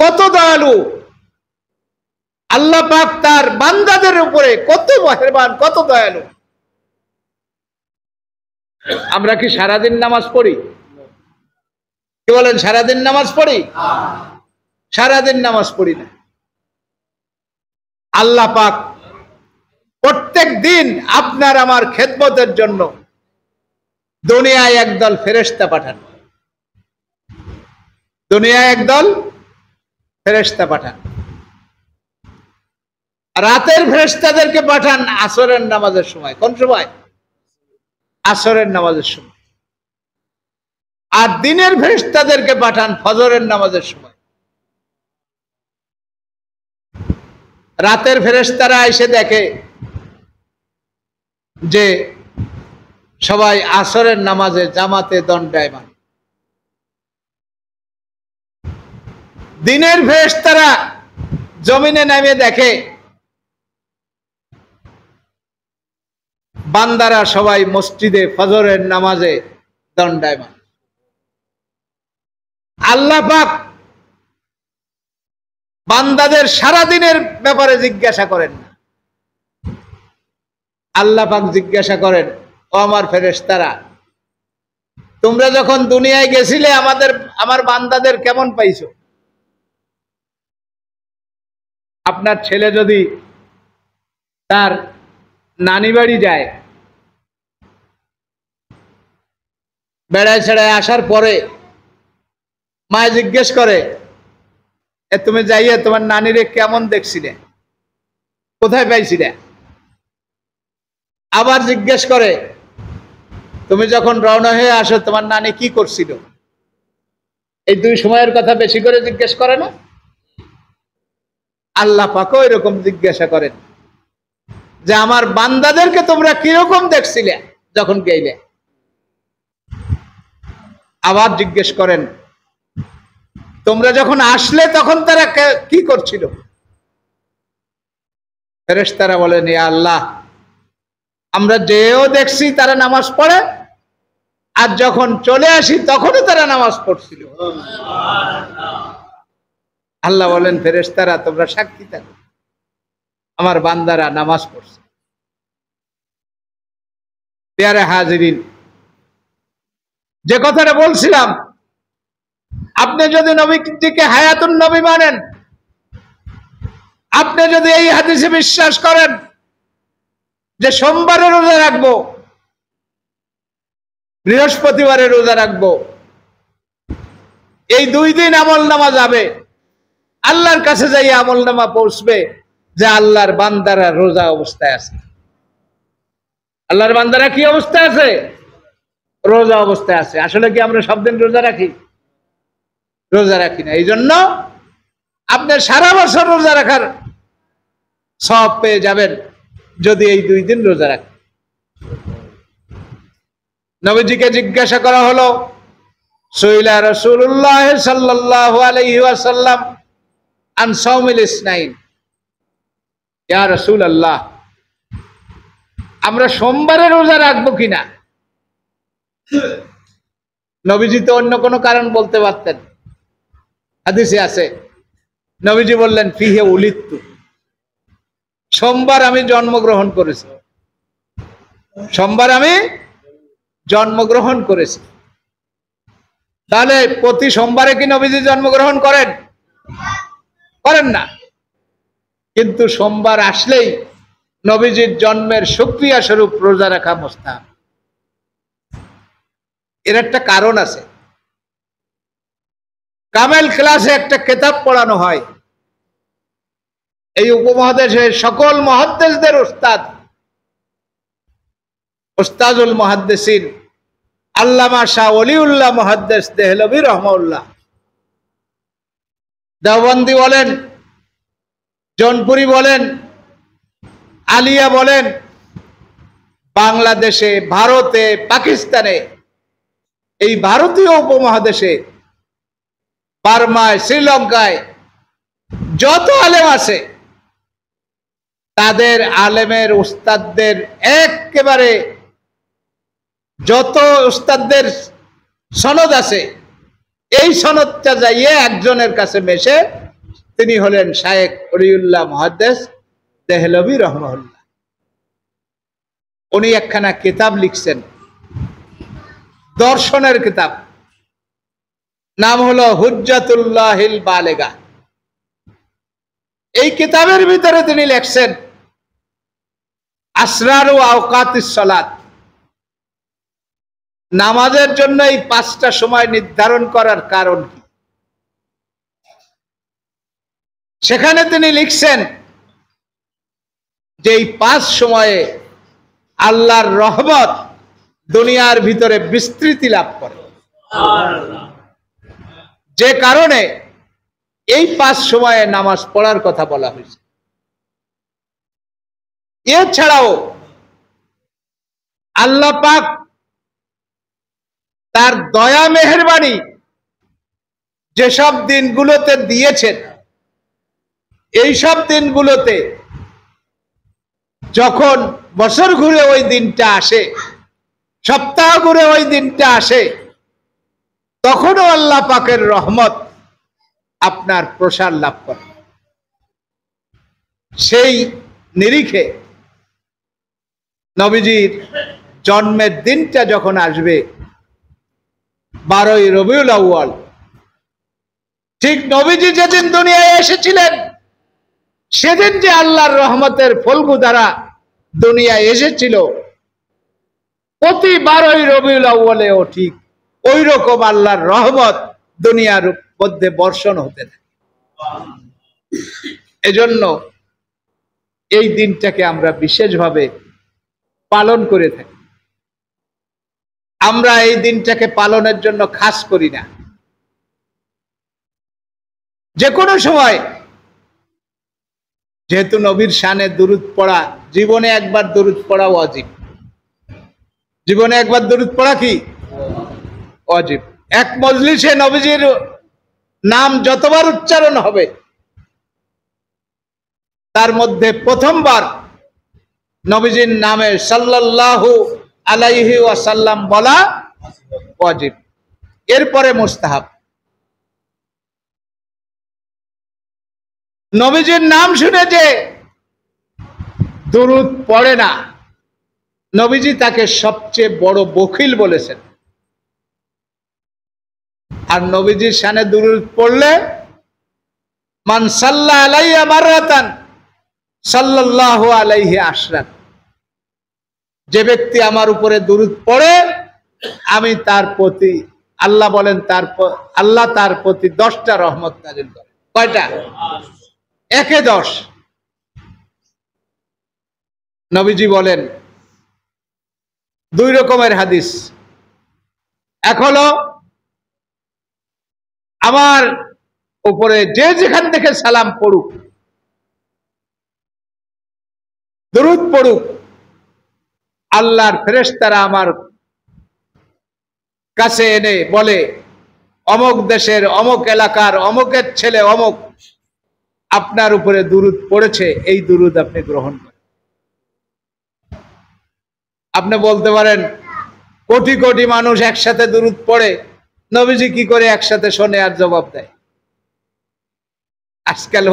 কত দয়ালু, আল্লাহ পাক তার বান্দাদের উপরে কত মেহেরবান, কত দয়ালু। আমরা কি সারাদিন নামাজ পড়ি? কি বলেন, সারাদিন নামাজ পড়ি? সারাদিন নামাজ পড়ি না। আল্লাহ পাক প্রত্যেক দিন আপনার আমার খেদমতের জন্য দুনিয়ায় একদল ফেরেশতা পাঠান, দুনিয়ায় একদল ফেরেশতা পাঠান। রাতের ফেরেশতাদেরকে পাঠান আসরের নামাজের সময়। কোন সময়? আসরের নামাজের সময়। আর দিনের ফেরেশতাদেরকে পাঠান ফজরের নামাজের সময়। রাতের ফেরেশতারা এসে দেখে যে সবাই আসরের নামাজে জামাতে দণ্ডায়মান। দিনের ফেরেশতারা জমিনে নেমে দেখে বান্দারা সবাই মসজিদে ফজরের নামাজে দণ্ডায়মান। আল্লাহ পাক বান্দাদের সারা দিনের ব্যাপারে জিজ্ঞাসা করেন না। আল্লাহ পাক জিজ্ঞাসা করেন, ও আমার ফেরেশতারা, তোমরা যখন দুনিয়ায় গেছিলে আমার বান্দাদের কেমন পাইছো? আপনার ছেলে যদি তার নানি বাড়ি যায়, বেড়ায় ছেড়ায় আসার পরে মায়ে জিজ্ঞেস করে, তুমি যাইয়ে তোমার নানিরে কেমন দেখছিলে, কোথায় পাইছিলে? আবার জিজ্ঞেস করে, তুমি যখন রওনা হয়ে আসো তোমার নানি কি করছিল? এই দুই সময়ের কথা বেশি করে জিজ্ঞেস করে না? আল্লাহ পাকও এরকম জিজ্ঞাসা করেন যে আমার বান্দাদেরকে তোমরা কিরকম দেখছিলে যখন গেলে। আবার জিজ্ঞেস করেন, তোমরা যখন আসলে তখন তারা কি করছিল? ফেরেশতারা বলেন, ইয়া আল্লাহ, আমরা যেও দেখছি তারা নামাজ পড়ে, আর যখন চলে আসি তখনও তারা নামাজ পড়ছিল। আল্লাহ বলেন, ফেরেশতারা তোমরা সাক্ষী থাকো, আমার বান্দারা নামাজ পড়ছে। প্যারে হাজিরিন, যে কথাটা বলছিলাম, আপনি যদি নবীজিকে হায়াতুন নবী মানেন, আপনি যদি এই হাদিসে বিশ্বাস করেন যে সোমবারে রোজা রাখবো, বৃহস্পতিবারে রোজা রাখবো, এই দুই দিন আমল নামা যাবে, আল্লাহর কাছে যাই আমল নামা পৌঁছবে যে আল্লাহর বান্দারা রোজা অবস্থায় আছে। আল্লাহর বান্দারা কি অবস্থায় আছে? রোজা অবস্থায় আছে। আসলে কি আমরা সব দিন রোজা রাখি? রোজা রাখি না। এই জন্য আপনি সারা বছর রোজা রাখার সব পেয়ে যাবেন যদি এই দুই দিন রোজা রাখেন। নবীজিকে জিজ্ঞাসা করা হলো, সুইলা রাসূলুল্লাহ সাল্লাল্লাহু আলাইহি ওয়াসাল্লাম আন সাওমিল ইসনাইন, ইয়া রাসূলুল্লাহ, আমরা সোমবারে রোজা রাখবো কিনা? নবীজি তো অন্য কোনো কারণ বলতে পারতেন, হাদিসে আছে। নবীজি বললেন, ফিহে উলিদতু, সোমবার আমি জন্মগ্রহণ করেছি, সোমবার আমি জন্মগ্রহণ করেছি। তাহলে প্রতি সোমবারে কি নবীজি জন্মগ্রহণ করেন? করেন না। কিন্তু সোমবার আসলেই নবীজির জন্মের শুকরিয়া স্বরূপ রোজা রাখা মুস্তাহাব। এর একটা কারণ আছে। কামেল ক্লাসে একটা কিতাব পড়ানো হয়, এই উপমহাদেশের সকল মুহাদ্দিসদের উস্তাদ, উস্তাদুল মুহাদ্দিসিন আল্লামা শাহ ওলিউল্লাহ মুহাদ্দিস দেহলভী রহমাউল্লাহ, দেওবন্দি বলেন, জৌনপুরি বলেন, আলিয়া বলেন, বাংলাদেশে, ভারতে, পাকিস্তানে, এই ভারতীয় উপমহাদেশে, বার্মায়, শ্রীলঙ্কায় যত আলেম আছে, তাদের আলেমের উস্তাদদের একেবারে যত উস্তাদদের সনদ আছে, এই সনদটা যাইয়ে একজনের কাছে মেশে, তিনি হলেন শায়েখ ওলিউল্লাহ মুহাদ্দিস দেহলভী রহমাহুল্লাহ। উনি একখানা কিতাব লিখছেন, দর্শনের কিতাব, নাম হলো হুজ্জাতুল্লাহিল বালেগা। এই কিতাবের ভিতরে তিনি লিখছেন আসরারু আওকাতিস সালাত, নামাজের জন্য এই 5টা সময় নির্ধারণ করার কারণ কি। সেখানে তিনি লিখছেন যে এই 5 সময়ে আল্লাহর রহমত দুনিয়ার ভিতরে বিস্তৃতি লাভ করে, যে কারণে এই 5 সময়ে নামাজ পড়ার কথা বলা হয়েছে। এছাড়াও আল্লাহ পাক তার দয়া মেহেরবানি যেসব দিনগুলোতে দিয়েছেন, এই সব দিনগুলোতে যখন বছর ঘুরে ওই দিনটা আসে, সপ্তাহ ঘুরে ওই দিনটা আসে, তখনও আল্লাহ পাকের রহমত আপনার প্রসার লাভ করে। সেই নিরিখে নবীজির জন্মের দিনটা যখন আসবে 12ই রবিউল আউয়াল, ঠিক নবীজি যেদিন দুনিয়ায় এসেছিলেন, সেদিন যে আল্লাহর রহমতের ফলগু দ্বারা দুনিয়ায় এসেছিল, প্রতি 12ই রবিউল আউয়ালেও ঠিক ওই রকম আল্লাহর রহমত দুনিয়ার মধ্যে বর্ষণ হতে থাকে। এজন্য এই দিনটাকে আমরা বিশেষভাবে পালন করে থাকি। আমরা এই দিনটাকে পালনের জন্য খাস করি না, যে কোনো সময়, যেহেতু নবীর শানে দুরূদ পড়া, জীবনে একবার দুরূদ পড়া ওয়াজিব। জীবনে একবার দুরূদ পড়া কি ওয়াজিব। এক মজলিসে নবীজির নাম যতবার উচ্চারণ হবে, তার মধ্যে প্রথমবার নবীজির নামে সাল্লাল্লাহু আলাইহি ওয়াসাল্লাম বলা ওয়াজিব, এরপরে মুস্তাহাব। নবীজির নাম শুনে যে দুরূদ পড়ে না, নবীজি তাকে সবচেয়ে বড় বখিল বলেছেন। আর নবীজির শানে দুরূদ পড়লে মান সাল্লা আলাইয়া মাররাতান সাল্লাল্লাহু আলাইহি আশরাত, যে ব্যক্তি আমার উপরে দুরূদ পড়ে, আমি তার প্রতি, আল্লাহ বলেন, আল্লাহ তার প্রতি 10টা রহমত নাযিল করে। কয়টা? 1-এ 10। নবীজি বলেন, 2 রকমের হাদিস। এক হলো আমার উপরে যে যেখান থেকে সালাম পড়ুক, দুরূদ পড়ুক, আল্লাহর ফেরেশতারা আমার কাছে এনে বলে, অমুক দেশের, অমুক এলাকার, অমুকের ছেলে অমুক আপনার উপরে দুরূদ পড়েছে, এই দুরূদ আপনি গ্রহণ করেন। আপনি বলতে পারেন, কোটি কোটি মানুষ একসাথে দুরূদ পড়ে, নবীজি কি করে একসাথে শোনে আর জবাব দেয়? আজকাল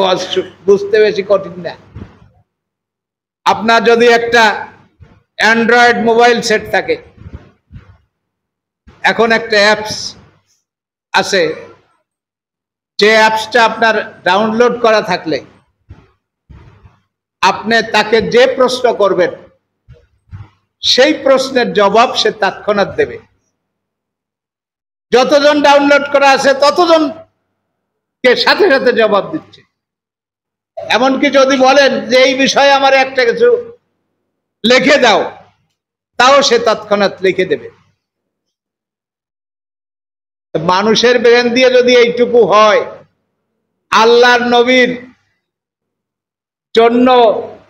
বুঝতে বেশি কঠিন না। আপনার যদি একটা অ্যান্ড্রয়েড মোবাইল সেট থাকে, এখন একটা অ্যাপস আছে, যে অ্যাপসটা আপনার ডাউনলোড করা থাকলে আপনি তাকে যে প্রশ্ন করবেন সেই প্রশ্নের জবাব সে তৎক্ষণাৎ দেবে। যতজন ডাউনলোড করা আছে ততজনকে সাথে সাথে জবাব দিচ্ছে। এমনকি যদি বলেন যে এই বিষয়ে আমার একটা কিছু লিখে দাও, তাও সে তৎক্ষণাৎ লিখে দেবে। মানুষের ব্রেন দিয়ে যদি এইটুকু হয়, আল্লাহর নবীর জন্য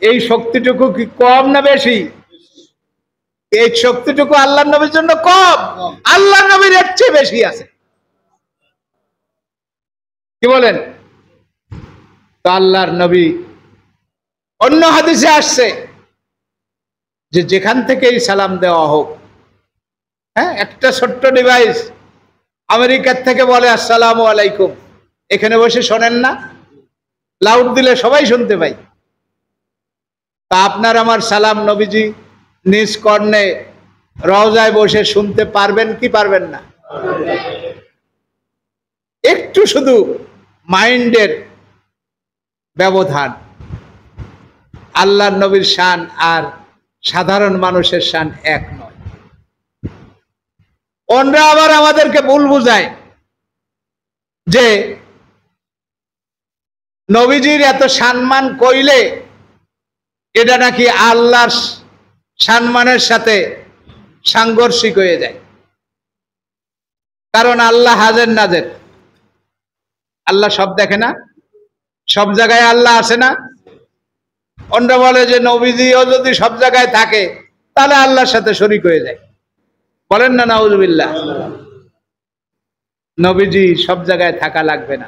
এই শক্তিটুকু কি কম না বেশি? এই শক্তিটুকু আল্লাহর নবীর জন্য কম? আল্লাহর নবীর এর চেয়ে বেশি আছে। কি বলেন? তো আল্লাহর নবী, অন্য হাদিসে আসছে যে যেখান থেকেই সালাম দেওয়া হোক, হ্যাঁ, একটা ছোট্ট ডিভাইস আমেরিকার থেকে বলে আসসালামু আলাইকুম, এখানে বসে শোনেন না? লাউড দিলে সবাই শুনতে পাই। তা আপনার আমার সালাম নবীজি নিজ কর্ণে রওজায় বসে শুনতে পারবেন কি পারবেন না? একটু শুধু মাইন্ডের ব্যবধান। আল্লাহর নবীর শান আর সাধারণ মানুষের শান এক নয়। অন্যরা আবার আমাদেরকে ভুল বুঝায় যে নবীজির এত সম্মান কইলে এটা নাকি আল্লাহর সম্মানের সাথে সাংঘর্ষিক হয়ে যায়। কারণ আল্লাহ হাজের নাজের, আল্লাহ সব দেখে না? সব জায়গায় আল্লাহ আছে না? অন্যরা বলে যে নবীজিও যদি সব জায়গায় থাকে তাহলে আল্লাহর সাথে শরীক হয়ে যায়। বলেন না নাউজুবিল্লাহ? নবীজি সব জায়গায় থাকা লাগবে না।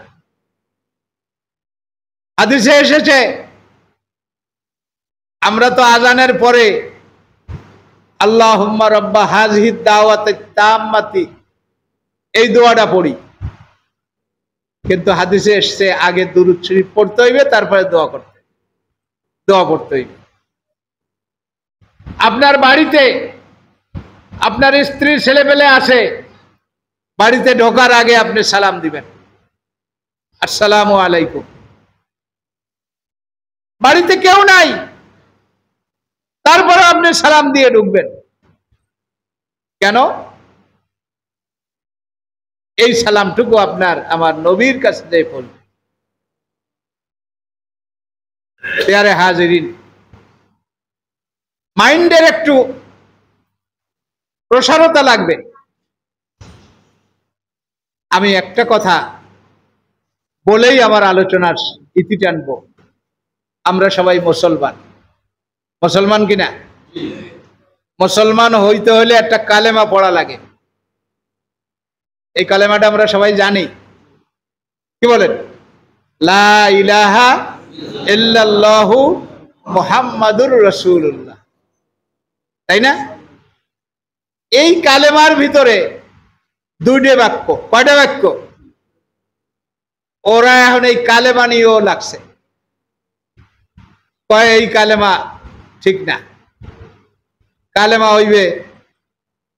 হাদিসে এসেছে, আমরা তো আজানের পরে আল্লাহুম্মা রাব্বা হাযিহিদ দাওয়াতিত তাম্মাতি এই দোয়াটা পড়ি, কিন্তু হাদিসে এসেছে আগে দুরূদ শরীফ পড়তে হইবে, তারপরে দোয়া পড়তে হইবে। আপনার বাড়িতে আপনার স্ত্রী ছেলে পেলে আসে, বাড়িতে ঢোকার আগে আপনি সালাম দিবেন, আসসালামু আলাইকুম। বাড়িতে কেউ নাই, তারপরে আপনি সালাম দিয়ে ঢুকবেন কেন? এই সালামটুকু আপনার আমার নবীর কাছে দিয়ে পড়বে। প্যারে হাজিরিন, মাইন্ডের একটু প্রসারতা লাগবে। আমি একটা কথা বলেই আমার আলোচনার ইতি টানবো। আমরা সবাই মুসলমান, মুসলমান কিনা? মুসলমান হইতে হলে একটা কালেমা পড়া লাগে। এই কালেমাটা আমরা সবাই জানি। কি বলেন? লা ইলাহা ইল্লাল্লাহু মুহাম্মাদুর রাসূলুল্লাহ, তাই না? এই কালেমার ভিতরে দুইটা বাক্য। কয়টা বাক্য? ওরা এখন এই কালেমা নিয়েও লাগছে, কয় এই কালেমা ঠিক না। কালেমা হইবে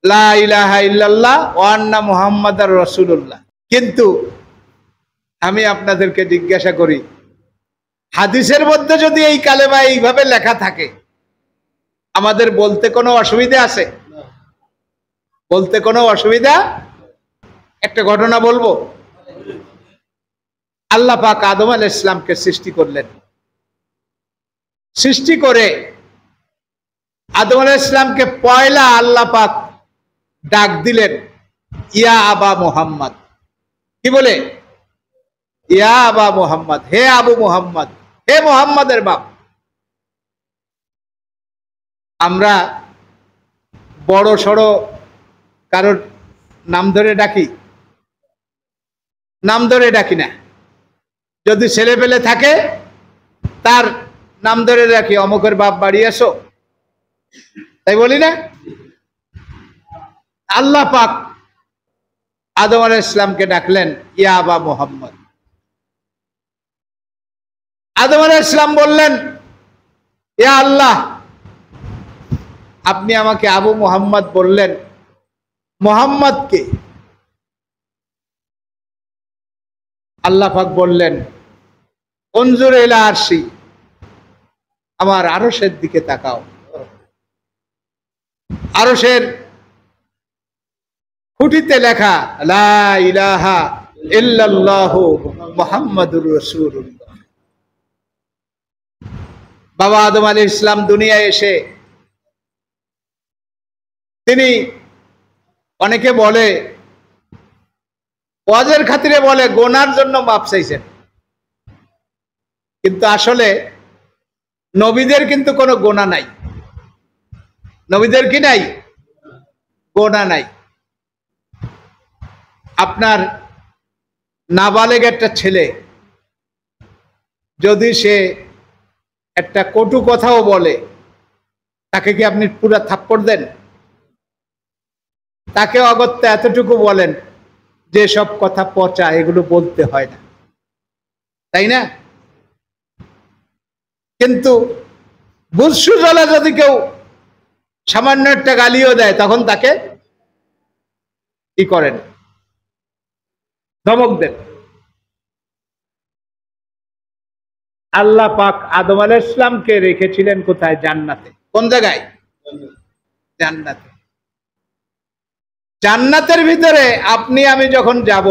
লা ইলাহা ইল্লাল্লাহ ওয়া আন্না মুহাম্মাদার রাসূলুল্লাহ। কিন্তু আমি আপনাদেরকে জিজ্ঞাসা করি, হাদিসের মধ্যে যদি এই কালেমা এইভাবে লেখা থাকে, আমাদের বলতে কোনো অসুবিধা আছে? বলতে কোনো অসুবিধা? একটা ঘটনা বলবো। আল্লাহ পাক আদম আলাইহিস সালামকে সৃষ্টি করলেন। সৃষ্টি করে আদম আলাইহিস সালামকে পয়লা আল্লাহ পাক ডাক দিলেন ইয়া আবা মুহাম্মদ। কি বলে? ইয়া আবা মুহাম্মদ, হে আবু মুহাম্মদ, হে মুহাম্মাদের বাপ। আমরা বড় সড়ো কারোর নাম ধরে ডাকি? নাম ধরে ডাকি না। যদি ছেলে পেলে থাকে তার নাম ধরে ডাকি, অমুকের বাপ বাড়ি আসো, তাই বলি না? আল্লাহ পাক আদম আলাইহিস সালামকে ডাকলেন ইয়া আবা মুহাম্মদ। আদম আলাইহিস সালাম বললেন ইয়া আল্লাহ, আপনি আমাকে আবু মুহাম্মদ বললেন, মুহাম্মদকে আল্লাহ পাক বললেন উনজুর ইলা আরশি, আমার আরশের দিকে তাকাও। আরশের খুঁটিতে লেখা লা ইলাহা ইল্লাল্লাহু মুহাম্মাদুর রাসূলুল্লাহ। বাবা আদম আলাইহিস সালাম দুনিয়ায় এসে তিনি, অনেকে বলে ওয়াজের খাতিরে বলে গোনার জন্য মাপ চাইছেন, কিন্তু আসলে নবীদের কিন্তু কোনো গোনা নাই। নবীদের কি নাই? গোনা নাই। আপনার নাবালেগ একটা ছেলে যদি সে একটা কটু কথাও বলে, তাকে কি আপনি পুরা থাপ্পড় দেন? তাকে অগত্যা এতটুকু বলেন যে সব কথা পচা, এগুলো বলতে হয় না, তাই না? কিন্তু বুঝসুজলা যদি কেউ সামান্য একটা গালিও দেয়, তখন তাকে কি করেন? ধমক দেন। আল্লাহ পাক আদম আলাইহিস সালামকে রেখেছিলেন কোথায়? জান্নাতে। কোন জায়গায়? জান্নাতে। জান্নাতের ভিতরে আপনি আমি যখন যাব,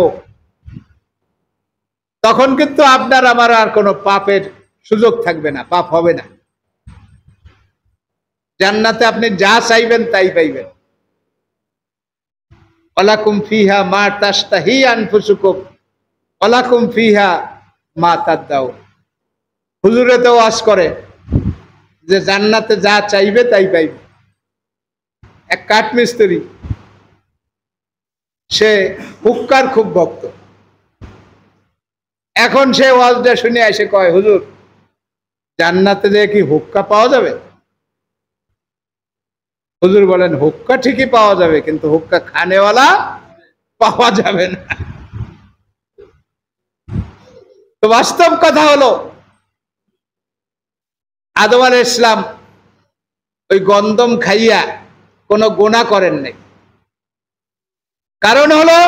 তখন কিন্তু আপনার আমার আর কোনো পাপের সুযোগ থাকবে না, পাপ হবে না। জান্নাতে আপনি যা চাইবেন তাই পাইবেন। ওয়ালাকুম ফিহা মা তাশতাহি আনফুসুকুম ওয়ালাকুম ফিহা মা তাদদাউন। হুজুরে তো ওয়াজ করে যে জান্নাতে যা চাইবে তাই পাইবে। এক কাঠমিস্ত্রি, সে হুক্কার খুব ভক্ত। এখন সে ওয়াজটা শুনে এসে কয়, হুজুর জান্নাতে যে কি হুক্কা পাওয়া যাবে? হুজুর বলেন, হুক্কা ঠিকই পাওয়া যাবে, কিন্তু হুক্কা খানেওয়ালা পাওয়া যাবে না। তো বাস্তব কথা হলো, আদম আলাইহিস সালাম ওই গন্ধম খাইয়া কোনো গুনাহ করেন নাই। কারণ হলো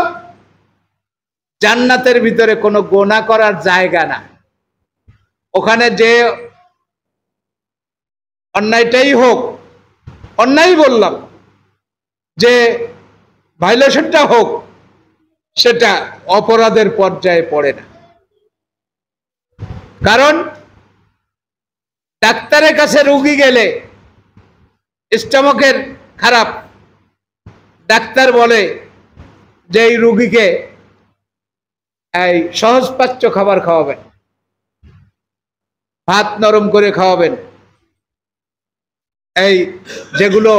জান্নাতের ভিতরে কোনো গুনাহ করার জায়গা না। ওখানে যে অন্যায়টাই হোক, অন্যায় বললাম, যে ভায়োলেশনটা হোক, সেটা অপরাধের পর্যায়ে পড়ে না। কারণ ডাক্তারের কাছে রোগী গেলে স্টমাকের খারাপ, ডাক্তার বলে যে এই রোগীকে এই সহজপাচ্য খাবার খাওয়াবেন, ভাত নরম করে খাওয়াবেন, এই যেগুলো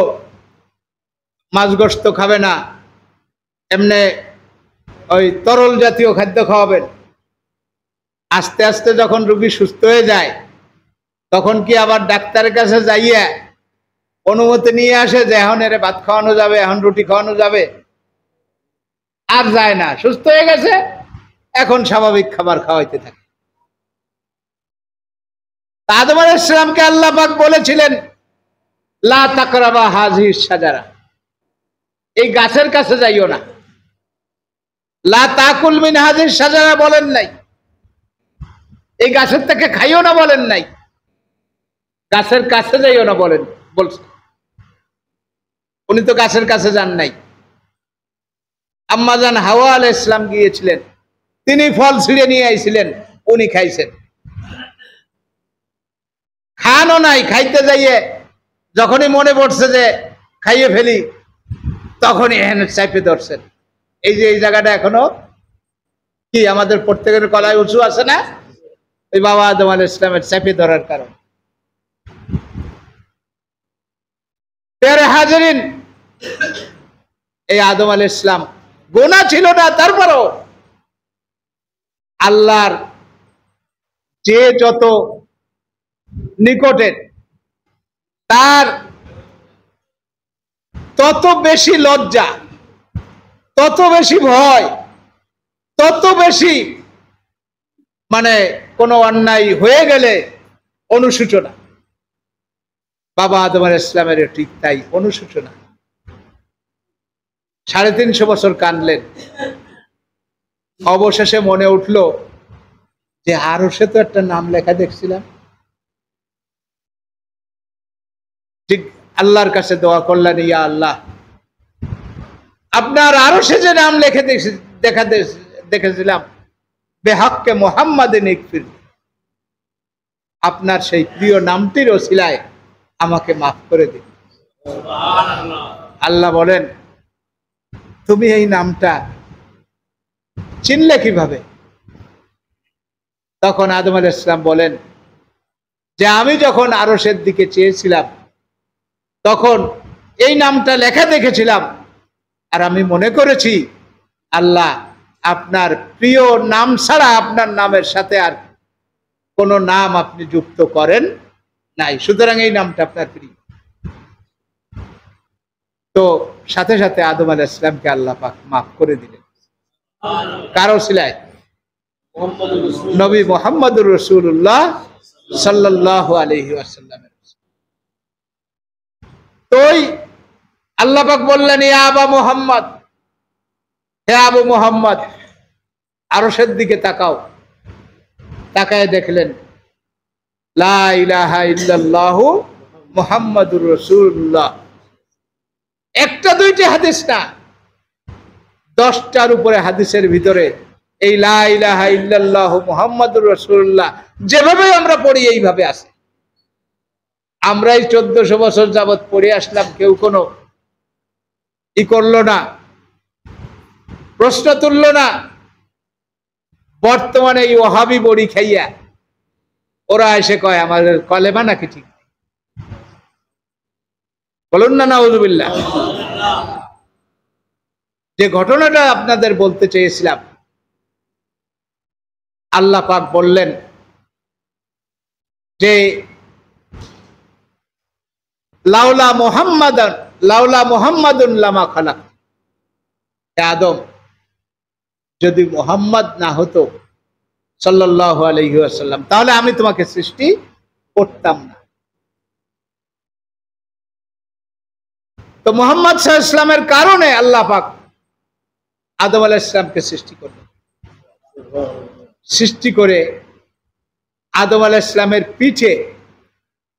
মাছ গোশত খাবে না, এমনি ওই তরল জাতীয় খাদ্য খাওয়াবেন। আস্তে আস্তে যখন রোগী সুস্থ হয়ে যায়, তখন কি আবার ডাক্তারের কাছে যাইয়া অনুমতি নিয়ে আসে যে এখন এর ভাত খাওয়ানো যাবে, এখন রুটি খাওয়ানো যাবে? আর যায় না, সুস্থ হয়ে গেছে, এখন স্বাভাবিক খাবার খাওয়াইতে থাকে। আদম আলাইহিস সালামকে আল্লাহ পাক বলেছিলেন লা তাকরাবা হাযিহিস শাজারা, এই গাছের কাছে যাইও না। লা তাকুল মিন হাযিহিস শাজারা বলেন নাই, এই গাছের থেকে খাইও না বলেন নাই, গাছের কাছে যাইও না বলেন বলছেন। উনি তো গাছের কাছে যান নাই। আম্মা জান হাওয়া আলাইহিস সালাম গিয়েছিলেন, তিনি ফল ছিঁড়ে নিয়ে আইছিলেন, উনি খাইছেন। খানও নাই, খাইতে যাইয়ে যখনই মনে পড়ছে যে খাইয়ে ফেলি, তখনই এখানে চাপে ধরছেন। এই যে এই জায়গাটা এখনো কি আমাদের প্রত্যেকের গলায় উঁচু আছে না? ওই বাবা আদম আলাইহিস সালামের চাপে ধরার কারণ। প্যারে হাজিরিন, এই আদম আলাইহিস সালাম গুনাহ ছিল না, তারপরও আল্লাহর যে যত নিকটের, তার তত বেশি লজ্জা, তত বেশি ভয়, তত বেশি মানে কোনো অন্যায় হয়ে গেলে অনুশোচনা। বাবা আদম আলাইহিস সালামের ঠিক তাই অনুশোচনা। 350 বছর কাঁদলেন, অবশেষে মনে উঠল যে আরশে তো একটা নাম লেখা দেখছিলাম। ঠিক আল্লাহর কাছে দোয়া করলেন, ইয়া আল্লাহ, আপনার আরশে যে নাম লিখে দেখেছিলাম, বেহাক্কে মুহাম্মাদিন ইগফির, আপনার সেই প্রিয় নামটির ওসিলায় আমাকে মাফ করে দিন। আল্লাহ বলেন, তুমি এই নামটা চিনলে কিভাবে? তখন আদম আলাইহিস সালাম বলেন যে আমি যখন আরশের দিকে চেয়েছিলাম তখন এই নামটা লেখা দেখেছিলাম, আর আমি মনে করেছি আল্লাহ আপনার প্রিয় নাম ছাড়া আপনার নামের সাথে আর কোন নাম আপনি যুক্ত করেন নাই, সুতরাং এই নামটা আপনার প্রিয়। তো সাথে সাথে আদম আলাইহিস সালামকে আল্লাহ পাক মাফ করে দিলেন। কার ওসিলায়? নবী মুহাম্মদুর রাসূলুল্লাহ সাল্লাল্লাহু আলাইহি ওয়াসাল্লাম। তোই আল্লাহ পাক বললেন, ইয়া আবা মুহাম্মদ, হে আবু মুহাম্মদ, আরশের দিকে তাকাও। তাকায় দেখলেন লা ইলাহা ইল্লাল্লাহু মুহাম্মাদুর রাসূলুল্লাহ। একটা দুইটা হাদিস না, 10টার উপরে হাদিসের ভিতরে এই লা ইলাহা ইল্লাল্লাহু মুহাম্মাদুর রাসূলুল্লাহ যেভাবে আমরা পড়ি এইভাবে আছে। আমরা এই 1400 বছর যাবত পড়ে আসলাম, কেউ কোনো ই করলো না, প্রশ্ন তুললো না। বর্তমানে এই ওহাবি বড়ি খাইয়া ওরা এসে কয় আমাদের কলেমা নাকি ঠিক, বলুন না নাউযুবিল্লাহ। যে ঘটনাটা আপনাদের বলতে চেয়েছিলাম, আল্লাহ পাক বললেন যে লাউলা মুহাম্মাদুন লামা খালাক, আদম যদি মুহাম্মদ না হতো সাল্লাল্লাহু আলাইহি ওয়াসাল্লাম তাহলে আমি তোমাকে সৃষ্টি করতাম না। তো মুহাম্মদ সাল্লাল্লাহু আলাইহি ওয়াসাল্লামের কারণে আল্লাহ পাক আদম আলাইহিস সালামকে সৃষ্টি করলেন। সৃষ্টি করে আদম আলাইহিস সালামের পিঠে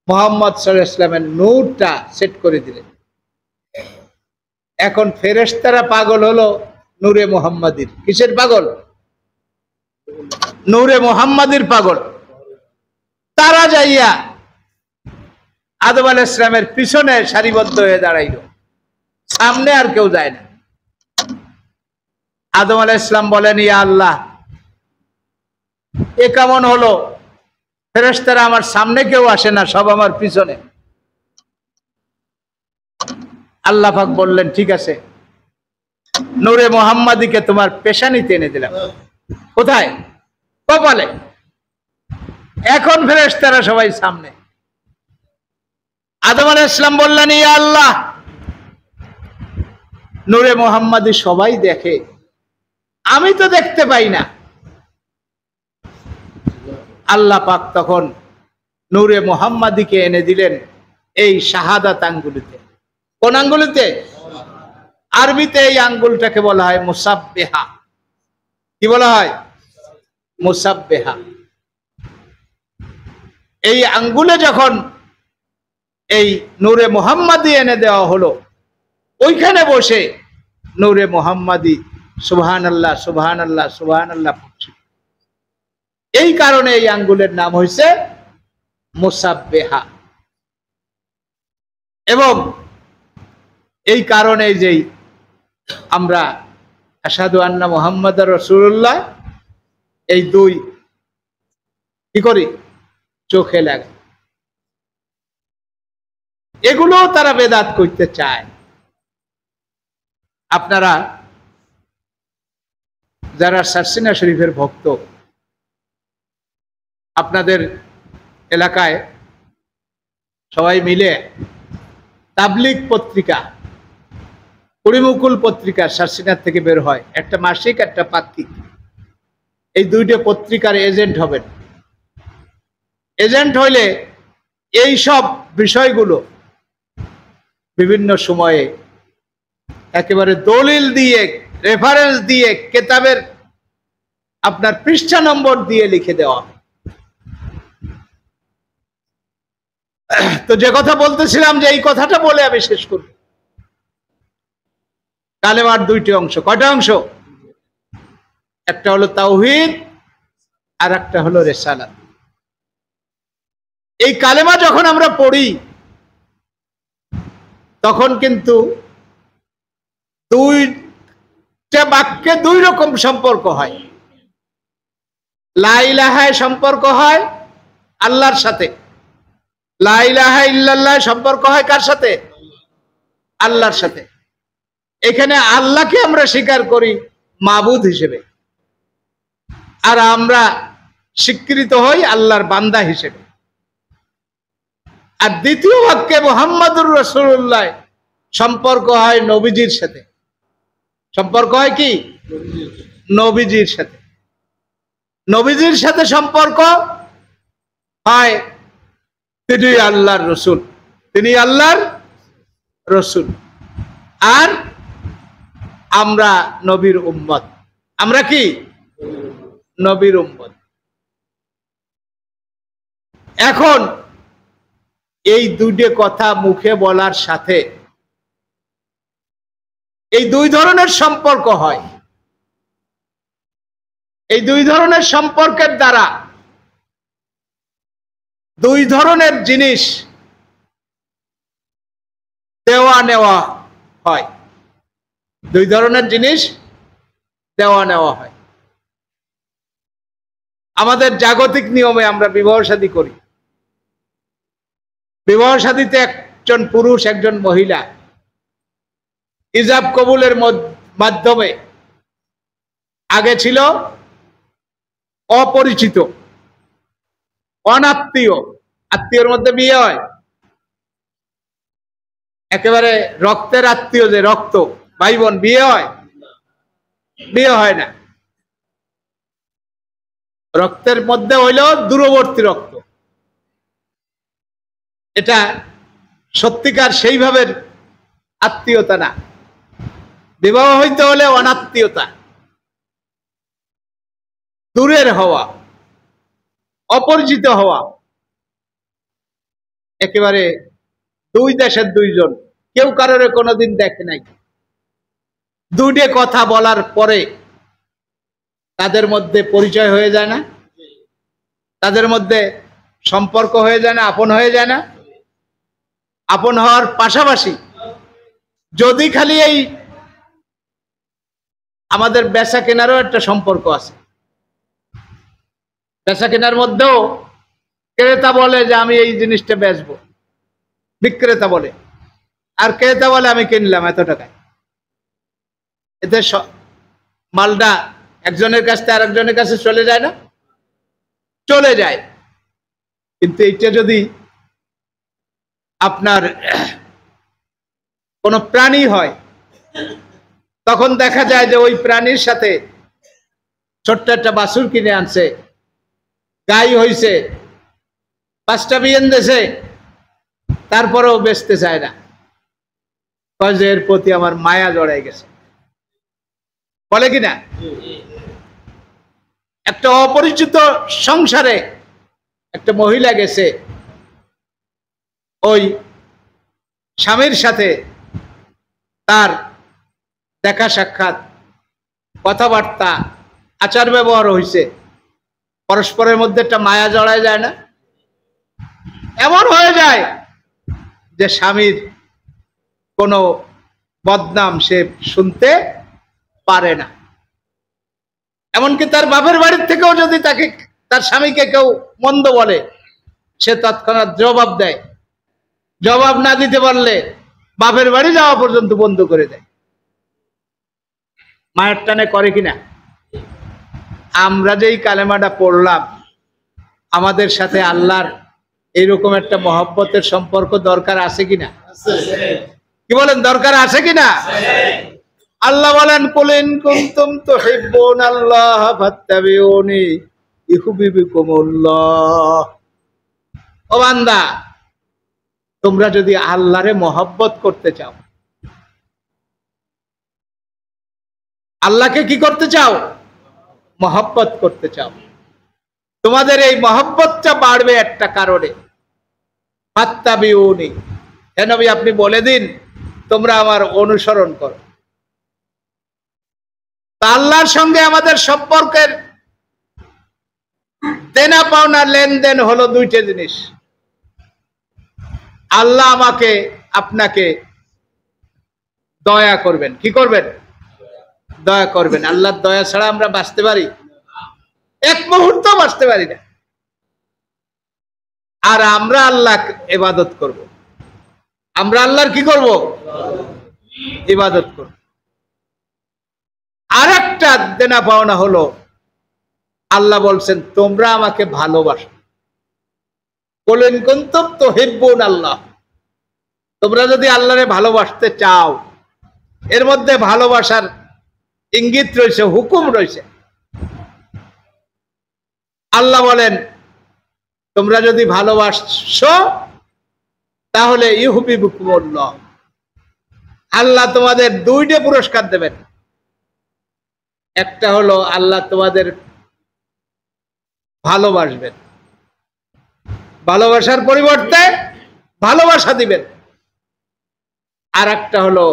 মুহাম্মদ সাল্লাল্লাহু আলাইহি ওয়াসাল্লামের নূরটা সেট করে দিলেন। এখন ফেরেশতারা পাগল হলো নূরে মুহাম্মাদির। কিসের পাগল? নূরে মুহাম্মাদির পাগল। তারা যাইয়া আদম আলাইহিস সালামের পিছনে সারিবদ্ধ হয়ে দাঁড়াইল, সামনে আর কেউ যায় না। আদম আলাইহিস সালাম বলেন, ইয়া আল্লাহ, এ কেমন হলো? ফেরেশতারা আমার সামনে কেউ আসে না, সব আমার পিছনে। আল্লাহ পাক বললেন, ঠিক আছে, নূরে মুহাম্মাদিকে তোমার পেশানিতে এনে দিলাম। কোথায়? কপালে। এখন ফেরেশতারা সবাই সামনে। আদম আলাইহিস সালাম বললেন, ইয়া আল্লাহ, নূরে মুহাম্মাদি সবাই দেখে, আমি তো দেখতে পাই না। আল্লাহ পাক তখন নূরে মুহাম্মাদিকে এনে দিলেন এই শাহাদাত আঙ্গুলিতে। কোন আঙ্গুলিতে? আরবিতে এই আঙ্গুলটাকে বলা হয় মুসাব্বিহা। কি বলা হয়? মুসাব্বিহা। এই আঙ্গুলে যখন এই নূরে মুহাম্মাদি এনে দেওয়া হলো, ওইখানে বসে নূরে মুহাম্মাদি সুবহানাল্লাহ সুবহানাল্লাহ সুবহানাল্লাহ পড়ছে। এই কারণে এই আঙ্গুলের নাম হয়েছে মুসাব্বিহা। এবং এই কারণে যেই আমরা আশহাদু আন্না মুহাম্মাদার রাসূলুল্লাহ এই দুই কি করি? চোখে লাগে। এগুলো তারা বেদাত করতে চায়। আপনারা যারা সারসিনা শরীফের ভক্ত, আপনাদের এলাকায় সবাই মিলে তাবলিগ পত্রিকা, পরিমুকুল পত্রিকা সারসিনার থেকে বের হয়, একটা মাসিক একটা পাক্ষিক। এই দুইটা পত্রিকার এজেন্ট হবেন। এজেন্ট হইলে এই সব বিষয়গুলো বিভিন্ন সময়ে একেবারে দলিল দিয়ে, রেফারেন্স দিয়ে, কেতাবের আপনার পৃষ্ঠা নম্বর দিয়ে লিখে দেওয়া। তো যে কথা বলতেছিলাম, যে এই কথাটা বলে আমি শেষ করব। কালেমার দুইটি অংশ। কয়টা অংশ? একটা হলো তাওহীদ আর একটা হলো রিসালাত। এই কালেমা যখন আমরা পড়ি তখন কিন্তু দুইটা বাক্যে দুই রকম সম্পর্ক হয়। লা ইলাহায় সম্পর্ক হয় আল্লাহর সাথে, লা ইলাহা ইল্লাল্লাহ সম্পর্ক হয় কার সাথে? আল্লাহর সাথে। এখানে আল্লাহকে আমরা স্বীকার করি মাবুদ হিসেবে, আর আমরা স্বীকৃত হই আল্লাহর বান্দা হিসেবে। আর দ্বিতীয় বাক্যে মুহাম্মাদুর রাসূলুল্লাহ সম্পর্ক হয় নবীজির সাথে। সম্পর্ক হয় কি? নবীজির সাথে। নবীজির সাথে সম্পর্ক হয় তিনি আল্লাহর রসুল, তিনি আল্লাহর রসুল, আর আমরা নবীর উম্মত। আমরা কি? নবীর উম্মত। এখন এই দুইটি কথা মুখে বলার সাথে এই দুই ধরনের সম্পর্ক হয়। এই দুই ধরনের সম্পর্কের দ্বারা দুই ধরনের জিনিস দেওয়া নেওয়া হয়। দুই ধরনের জিনিস দেওয়া নেওয়া হয়। আমাদের জাগতিক নিয়মে আমরা বিবাহ শাদী করি। বিবাহ শাদীতে একজন পুরুষ একজন মহিলা ইজাব কবুলের মাধ্যমে, আগে ছিল অপরিচিত, অনাত্মীয়, আত্মীয়র মধ্যে বিয়ে হয়, একেবারে রক্তের আত্মীয়, যে রক্ত ভাই বোন, বিয়ে হয়? বিয়ে হয় না। রক্তের মধ্যে হইল দূরবর্তী রক্ত। এটা সত্যিকার সেইভাবে আত্মীয়তা না। বিবাহ হইতে হলে অনাত্মীয়তা, দূরের হওয়া, অপরিচিত হওয়া, একেবারে দুই দেশের দুইজন, কেউ কারোর কোনোদিন দেখে নাই। দুইটে কথা বলার পরে তাদের মধ্যে পরিচয় হয়ে যায় না? তাদের মধ্যে সম্পর্ক হয়ে যায় না? আপন হয়ে যায় না? আপন হওয়ার পাশাপাশি যদি খালি এই আমাদের বেচা কেনারও একটা সম্পর্ক আছে। বেচা কেনার মধ্যেও ক্রেতা বলে যে আমি এই জিনিসটা বেচবো, বিক্রেতা বলে, আর ক্রেতা বলে আমি কিনলাম এত টাকায়। এতে মালটা একজনের কাছ থেকে আরেকজনের কাছে চলে যায় না? চলে যায়। কিন্তু এইটা যদি আপনার কোন প্রাণী হয়, তখন দেখা যায় যে ওই প্রাণীর সাথে ছোট্ট একটা বাছুর কিনে আনছে, গাই হইছে, 5টা বিয়েন দেশে, তারপরেও বেচতে চায় না। যে এর প্রতি আমার মায়া জড়াই গেছে, বলে কিনা? একটা অপরিচিত সংসারে একটা মহিলা গেছে, ওই স্বামীর সাথে তার দেখা সাক্ষাৎ, কথাবার্তা, আচার ব্যবহার হয়েছে, পরস্পরের মধ্যে একটা মায়া জড়ায় যায় না? এমন হয়ে যায় যে স্বামীর কোনো বদনাম সে শুনতে পারে না। এমনকি তার বাপের বাড়ির থেকেও যদি তাকে, তার স্বামীকে কেউ মন্দ বলে, সে তৎক্ষণাৎ জবাব দেয়। জবাব না দিতে পারলে বাপের বাড়ি যাওয়া পর্যন্ত বন্ধ করে দেয়। মায়ের টানে করে কিনা? আমরা যেই কালেমাটা পড়লাম, আমাদের সাথে আল্লাহর এইরকম একটা মহব্বতের সম্পর্ক দরকার আছে কিনা? কি বলেন, দরকার আছে কিনা? আল্লাহ বলেন, কুল ইন কুনতুম তুহিব্বুনাল্লাহ ফাত্তাবিউনি ইউহিব্বুকুমুল্লাহ। ও বান্দা, তোমরা যদি আল্লাহরে মহব্বত করতে চাও, আল্লাহকে কি করতে চাও? মহব্বত করতে চাও। তোমাদের এই মহব্বতটা বাড়বে একটা কারণে, ফাত্তাবিউনি, হে নবী আপনি বলে দিন তোমরা আমার অনুসরণ করো। আল্লাহর সঙ্গে আমাদের সম্পর্কের দেনা পাওনা লেনদেন হলো দুইটা জিনিস। আল্লাহ আমাকে আপনাকে দয়া করবেন। কি করবেন? দয়া করবেন। আল্লাহর দয়া ছাড়া আমরা বাঁচতে পারি? এক মুহূর্ত বাঁচতে পারি না। আর আমরা আল্লাহ ইবাদত করব, আমরা আল্লাহর কি করব? ইবাদত করব। আর একটা দেনা পাওনা হলো, আল্লাহ বলছেন তোমরা আমাকে ভালোবাসো। বলেন কুনতুম তুহিব্বুন আল্লাহ, তোমরা যদি আল্লাহরে ভালোবাসতে চাও, এর মধ্যে ভালোবাসার ইঙ্গিত রয়েছে, হুকুম রয়েছে। আল্লাহ বলেন তোমরা যদি ভালোবাসো তাহলে ইউহিব্বুকুমুল্লাহ, আল্লাহ তোমাদের দুইটা পুরস্কার দেবেন। একটা হলো আল্লাহ তোমাদের ভালোবাসবেন, ভালোবাসার পরিবর্তে ভালোবাসা দিবেন। আর একটা হলো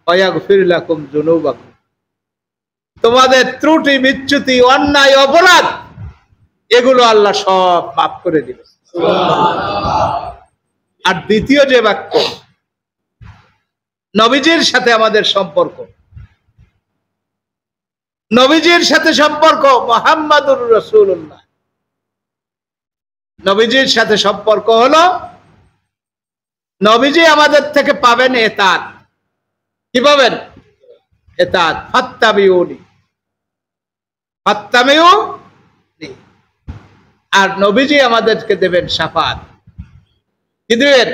ওয়াগফির লাকুম যুনুবাকুম, তোমাদের ত্রুটি বিচ্যুতি অন্যায় অপরাধ এগুলো আল্লাহ সব মাফ করে দিবেন। আর দ্বিতীয় যে বাক্য, নবীজির সাথে আমাদের সম্পর্ক, নবীজির সাথে সম্পর্ক, মুহাম্মাদুর রাসূলুল্লাহ, নবীজির সাথে সম্পর্ক হলো নবীজি আমাদের থেকে পাবেন এতাত। কি পাবেন? এতাত। ফাত্তাবিউনি, ফাত্তাবিউনি। আর নবীজি আমাদেরকে দেবেন শাফাত। কি দিবেন?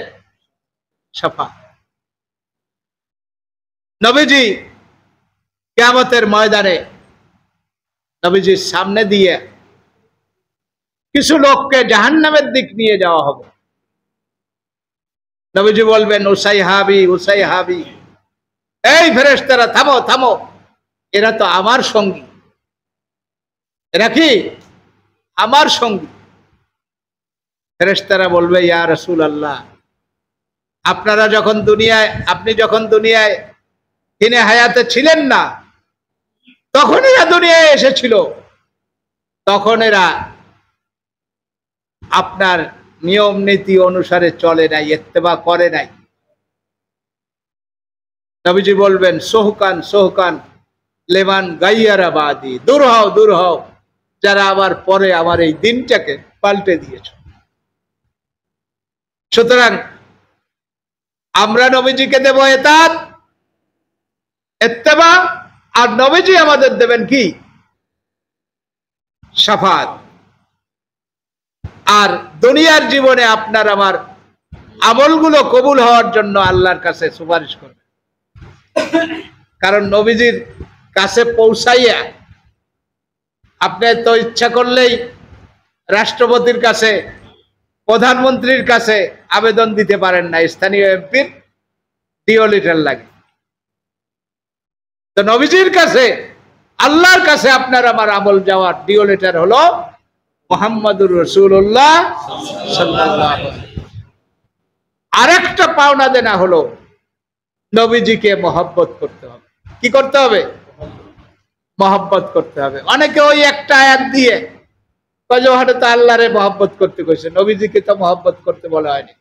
শাফাত। নবীজি কিয়ামতের ময়দানে নবীজির সামনে দিয়ে কিছু লোককে জাহান্নামের দিক নিয়ে যাওয়া হবে। নবীজি বলবেন উসাইহাবি উসাইহাবি, এই ফেরেশতারা থামো থামো, এরা তো আমার সঙ্গী, এরা কি আমার সঙ্গী। ফেরেশতারা বলবে ইয়া রাসূলুল্লাহ, আপনারা যখন দুনিয়ায়, আপনি যখন দুনিয়ায় দিনে হায়াতে ছিলেন না, তখন এরা দুনিয়ায় এসেছিল, তখন এরা আপনার নিয়ম নীতি অনুসারে চলে নাই, ইত্তেবা করে নাই। নবীজি বলবেন সোহকান সোহকান লেমান গাইয়ারা বাদি, দূর হও দূর হও, যারা আবার পরে আমার এই দিনটাকে পাল্টে দিয়েছে। সুতরাং আমরা নবীজিকে দেব এতাত, ইত্তেবা, আর নবীজি আমাদের দেবেন কি? শাফাত। আর দুনিয়ার জীবনে আপনার আমার আমলগুলো কবুল হওয়ার জন্য আল্লাহর কাছে সুপারিশ করবে। কারণ নবীজির কাছে পৌঁছাইয়া আপনি তো ইচ্ছা করলেই রাষ্ট্রপতির কাছে, প্রধানমন্ত্রীর কাছে আবেদন দিতে পারেন না, স্থানীয় এমপির ডিও লিটার লাগে। তো নবীজির কাছে, আল্লাহর কাছে আপনার আমার আমল যাওয়ার ডিও লিটার হলো মুহাম্মাদুর রাসূলুল্লাহ সাল্লাল্লাহু আলাইহি ওয়াসাল্লাম। আরেকটা পাওনা দেনা হলো নবীজিকে মহব্বত করতে হবে। কি করতে হবে? মহব্বত করতে হবে। অনেকে ওই একটা আয়াত দিয়ে হয়তো আল্লাহরে মহব্বত করতে কইছে, নবীজিকে তো মহব্বত করতে বলা হয়নি।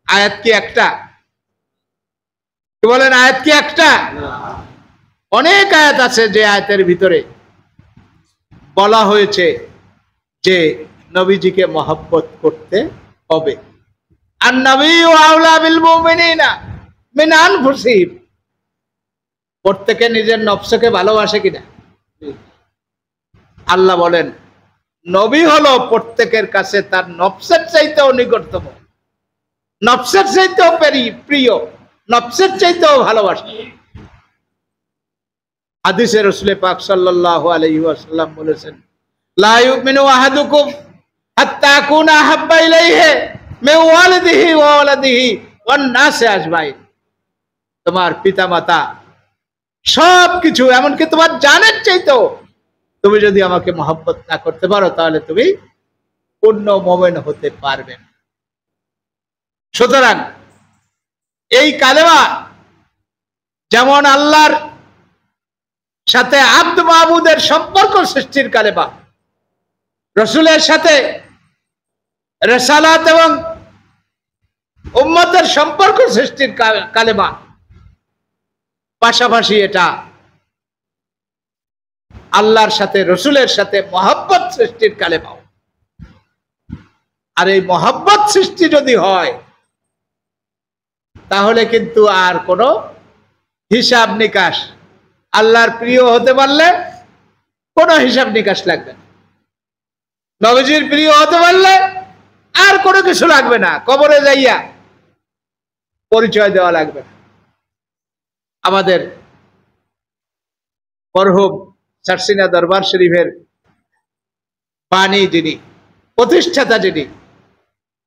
আয়াত কি একটা? কি বলেন, আয়াত কি একটা? অনেক আয়াত আছে যে আয়াতের ভিতরে বলা হয়েছে যে নবীজিকে মহব্বত করতে হবে। আর নবিয়্যু আওলা বিল মুমিনিনা মিন আনফুসিহিম, প্রত্যেকে নিজের নফসকে ভালোবাসে কিনা? আল্লাহ বলেন নবী হলো প্রত্যেকের কাছে তার নফসের চাইতেও নিকটতম, নফসের চাইতেও প্রিয়, নফসের চাইতেও ভালোবাসে। হাদিসে রাসূল পাক সাল্লাল্লাহু আলাইহি ওয়াসাল্লাম বলেছেন লা ইউমিনু আহাদুকুম হাত্তা আকুনা আহাব্বা ইলাইহি মে ওয়ালিদিহি ওয়া ওয়ালাদিহি ওয়ান নাসি আজমাইন, তোমার পিতামাতা সবকিছু, এমনকি তোমার জানের চাইতেও তুমি যদি আমাকে মহব্বত না করতে পারো তাহলে তুমি পূর্ণ মুমিন হতে পারবে না। সুতরাং এই কালেমা যেমন আল্লাহর সাথে আব্দ মাহবুদের সম্পর্ক সৃষ্টির কালেমা, রসুলের সাথে রিসালাত এবং উম্মতের সম্পর্ক সৃষ্টির কালেমা, পাশাপাশি এটা আল্লাহর সাথে রসুলের সাথে মহব্বত সৃষ্টির কালেমা। আর এই মহব্বত সৃষ্টি যদি হয় তাহলে কিন্তু আর কোনো হিসাব নিকাশ, আল্লাহর প্রিয় হতে পারলে কোনো হিসাব নিকাশ লাগবে না, নবীজির প্রিয় হতে পারলে আর কোনো কিছু লাগবে না, কবরে যাইয়া পরিচয় দেওয়া লাগবে না। আমাদের মরহুম সারসিনা দরবার শরীফের বাণী যিনি, প্রতিষ্ঠাতা যিনি,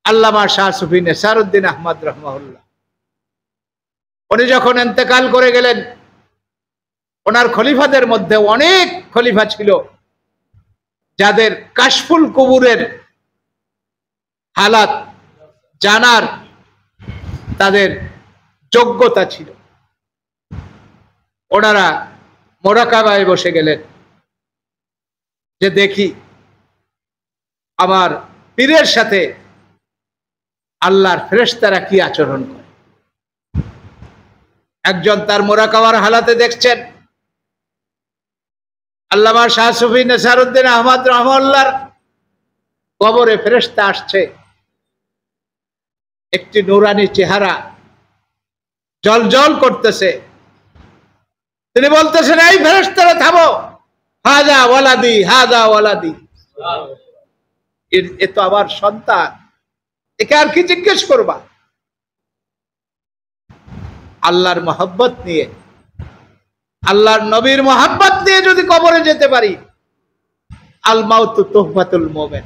আল্লামা শাহ সুফি নেসারউদ্দিন আহমদ রহমাহুল্লাহ, উনি যখন ইন্তেকাল করে গেলেন, ওনার খলিফাদের মধ্যে অনেক খলিফা ছিল যাদের কাশফুল কুবুরের হালাত জানার তাদের যোগ্যতা ছিল। ওনারা মোরাকাবায় বসে গেলেন যে দেখি আমার পীরের সাথে আল্লাহর ফেরেশতারা কি আচরণ করে। একজন তার মোরাকাবার হালাতে দেখছেন আল্লামা শাহ সুফি নেসারউদ্দিন আহমদ রহমাহুল্লাহর কবরে ফেরেশতা আসছে, একটি নূরানি চেহারা জলজল করতেছে। তিনি বলতেছেন, এই ফেরেশতারা থামো, হাজা ওয়ালাদি, হাজা ওয়ালাদি, এ তো আমার সন্তান, একে আর কি জিজ্ঞেস করবা। আল্লাহর মহব্বত নিয়ে, আল্লাহর নবীর মহব্বত নিয়ে যদি কবরে যেতে পারি, আল মাউতু তোহফাতুল মুমিন,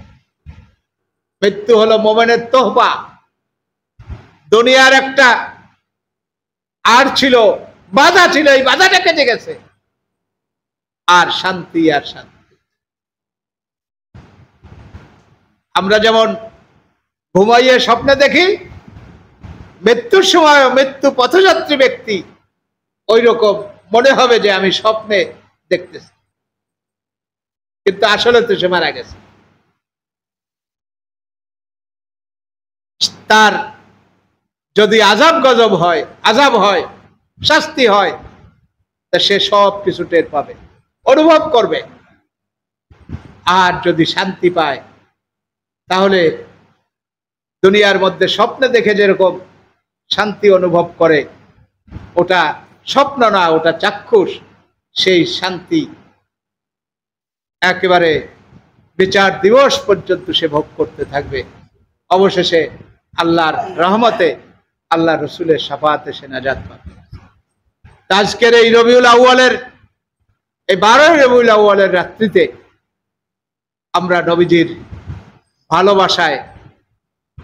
মৃত্যু হলো মুমিনের তোহফা। দুনিয়ার একটা আর ছিল, বাধা ছিল, এই বাধাটা কেটে গেছে, আর শান্তি, আর শান্তি। আমরা যেমন ঘুমাইয়ে স্বপ্নে দেখি, মৃত্যুর সময় মৃত্যু পথযাত্রী ব্যক্তি ওই রকম মনে হবে যে আমি স্বপ্নে দেখতেছি, কিন্তু আসলে তো সে মারা গেছে। তার যদি আযাব গজব হয়, আযাব হয়, শাস্তি হয়, তা সে সব কিছু টের পাবে, অনুভব করবে। আর যদি শান্তি পায় তাহলে দুনিয়ার মধ্যে স্বপ্নে দেখে যেরকম শান্তি অনুভব করে, ওটা স্বপ্ন না, ওটা চাক্ষুষ। সেই শান্তি একেবারে বিচার দিবস পর্যন্ত সে ভোগ করতে থাকবে। অবশেষে আল্লাহর রহমতে, আল্লাহ রসুলের শাফাআতে সে নাজাত পাবে। আজকের এই রবিউল আউয়ালের, এই 12 রবিউল আউয়ালের রাত্রিতে আমরা নবীজির ভালোবাসায়,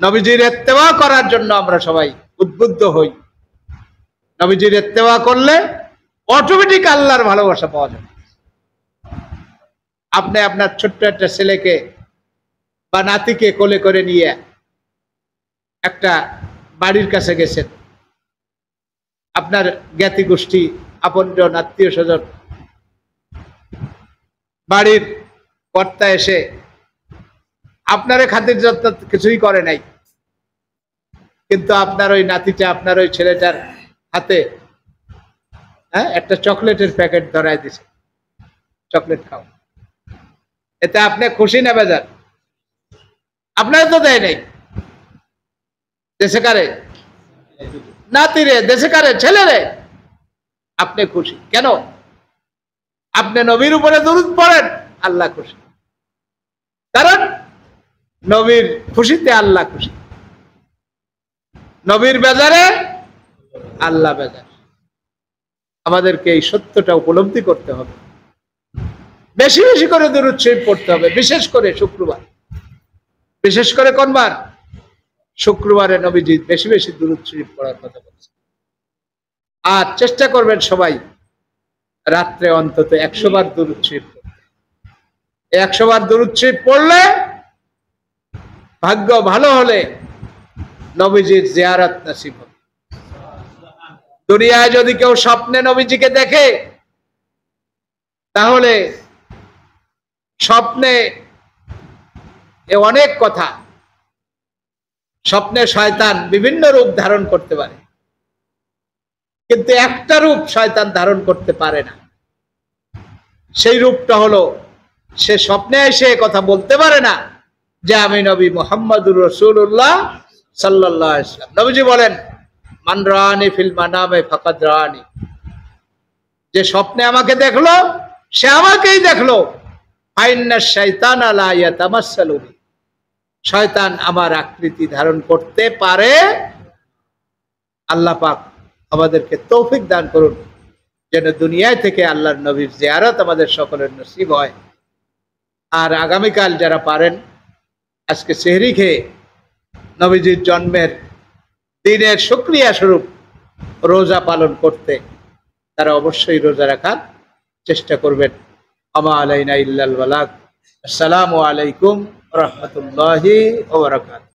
নবীজির ইত্তেবা করার জন্য আমরা সবাই উদ্বুদ্ধ হই। নবীজির ইত্তেবা করলে অটোমেটিক আল্লাহর ভালোবাসা পাওয়া যাবে। আপনি আপনার ছোট্ট একটা ছেলেকে বা নাতিকে কোলে করে নিয়ে একটা বাড়ির কাছে গেছেন, আপনার জ্ঞাতি গোষ্ঠী, আপনজন, আত্মীয় স্বজন, বাড়ির কর্তা এসে আপনারে খাতির যত্ন কিছুই করে নাই, কিন্তু আপনার ওই নাতিটা, আপনার ওই ছেলেটার হাতে একটা চকলেটের প্যাকেট ধরায় দিছে, চকলেট খাও। এতে আপনি খুশি না বেজার? আপনার তো দেয় নাই, দেশে কারে? নাতিরে, দেশে কারে? ছেলেরে। আপনি খুশি কেন? আপনি নবীর উপরে দরুদ পড়েন, আল্লাহ খুশি, কারণ নবীর খুশিতে আল্লাহ খুশি, নবীর বেজারে আল্লাহ বেজার। আমাদেরকে এই সত্যটা উপলব্ধি করতে হবে, বেশি বেশি করে দরুদ শরীফ পড়তে হবে, বিশেষ করে শুক্রবার, বিশেষ করে কোন বার? শুক্রবারে নবীজি বেশি বেশি দুরূদ শরীফ পড়ার কথা বলছেন। আর চেষ্টা করবেন সবাই রাত্রে অন্তত 100 বার দুরূদ শরীফ পড়তে। 100 বার দুরূদ শরীফ পড়লে ভাগ্য ভালো হলে নবীজির জিয়ারত নসিব হবে। দুনিয়ায় যদি কেউ স্বপ্নে নবীজিকে দেখে, তাহলে স্বপ্নে অনেক কথা, স্বপ্নে শয়তান বিভিন্ন রূপ ধারণ করতে পারে, কিন্তু একটা রূপ শয়তান ধারণ করতে পারে না। সেই রূপটা হলো, সে স্বপ্নে এসে কথা বলতে পারে না যে আমি নবী মুহাম্মদুর রাসূলুল্লাহ সাল্লাল্লাহু আলাইহি ওয়াসাল্লাম। নবীজি বলেন, মান রাআনি ফিল মানামে ফাকাদ রাআনি, যে স্বপ্নে আমাকে দেখলো সে আমাকেই দেখলো। ফাইন্না শাইতানা লা ইয়াতামাসসালু বি, শয়তান আমার আকৃতি ধারণ করতে পারে। আল্লাহ পাক আমাদেরকে তৌফিক দান করুন যেন দুনিয়ায় থেকে আল্লাহর নবীর জিয়ারত আমাদের সকলের নসিব হয়। আর আগামীকাল যারা পারেন, আজকে সেহরি খেয়ে নবীজির জন্মের দিনের শুকরিয়া স্বরূপ রোজা পালন করতে, তারা অবশ্যই রোজা রাখার চেষ্টা করবেন। আমা আলাইনা ইল্লাল বালাগ। আসসালামু আলাইকুম ওয়া রাহমাতুল্লাহি ওয়া বারাকাতুহু।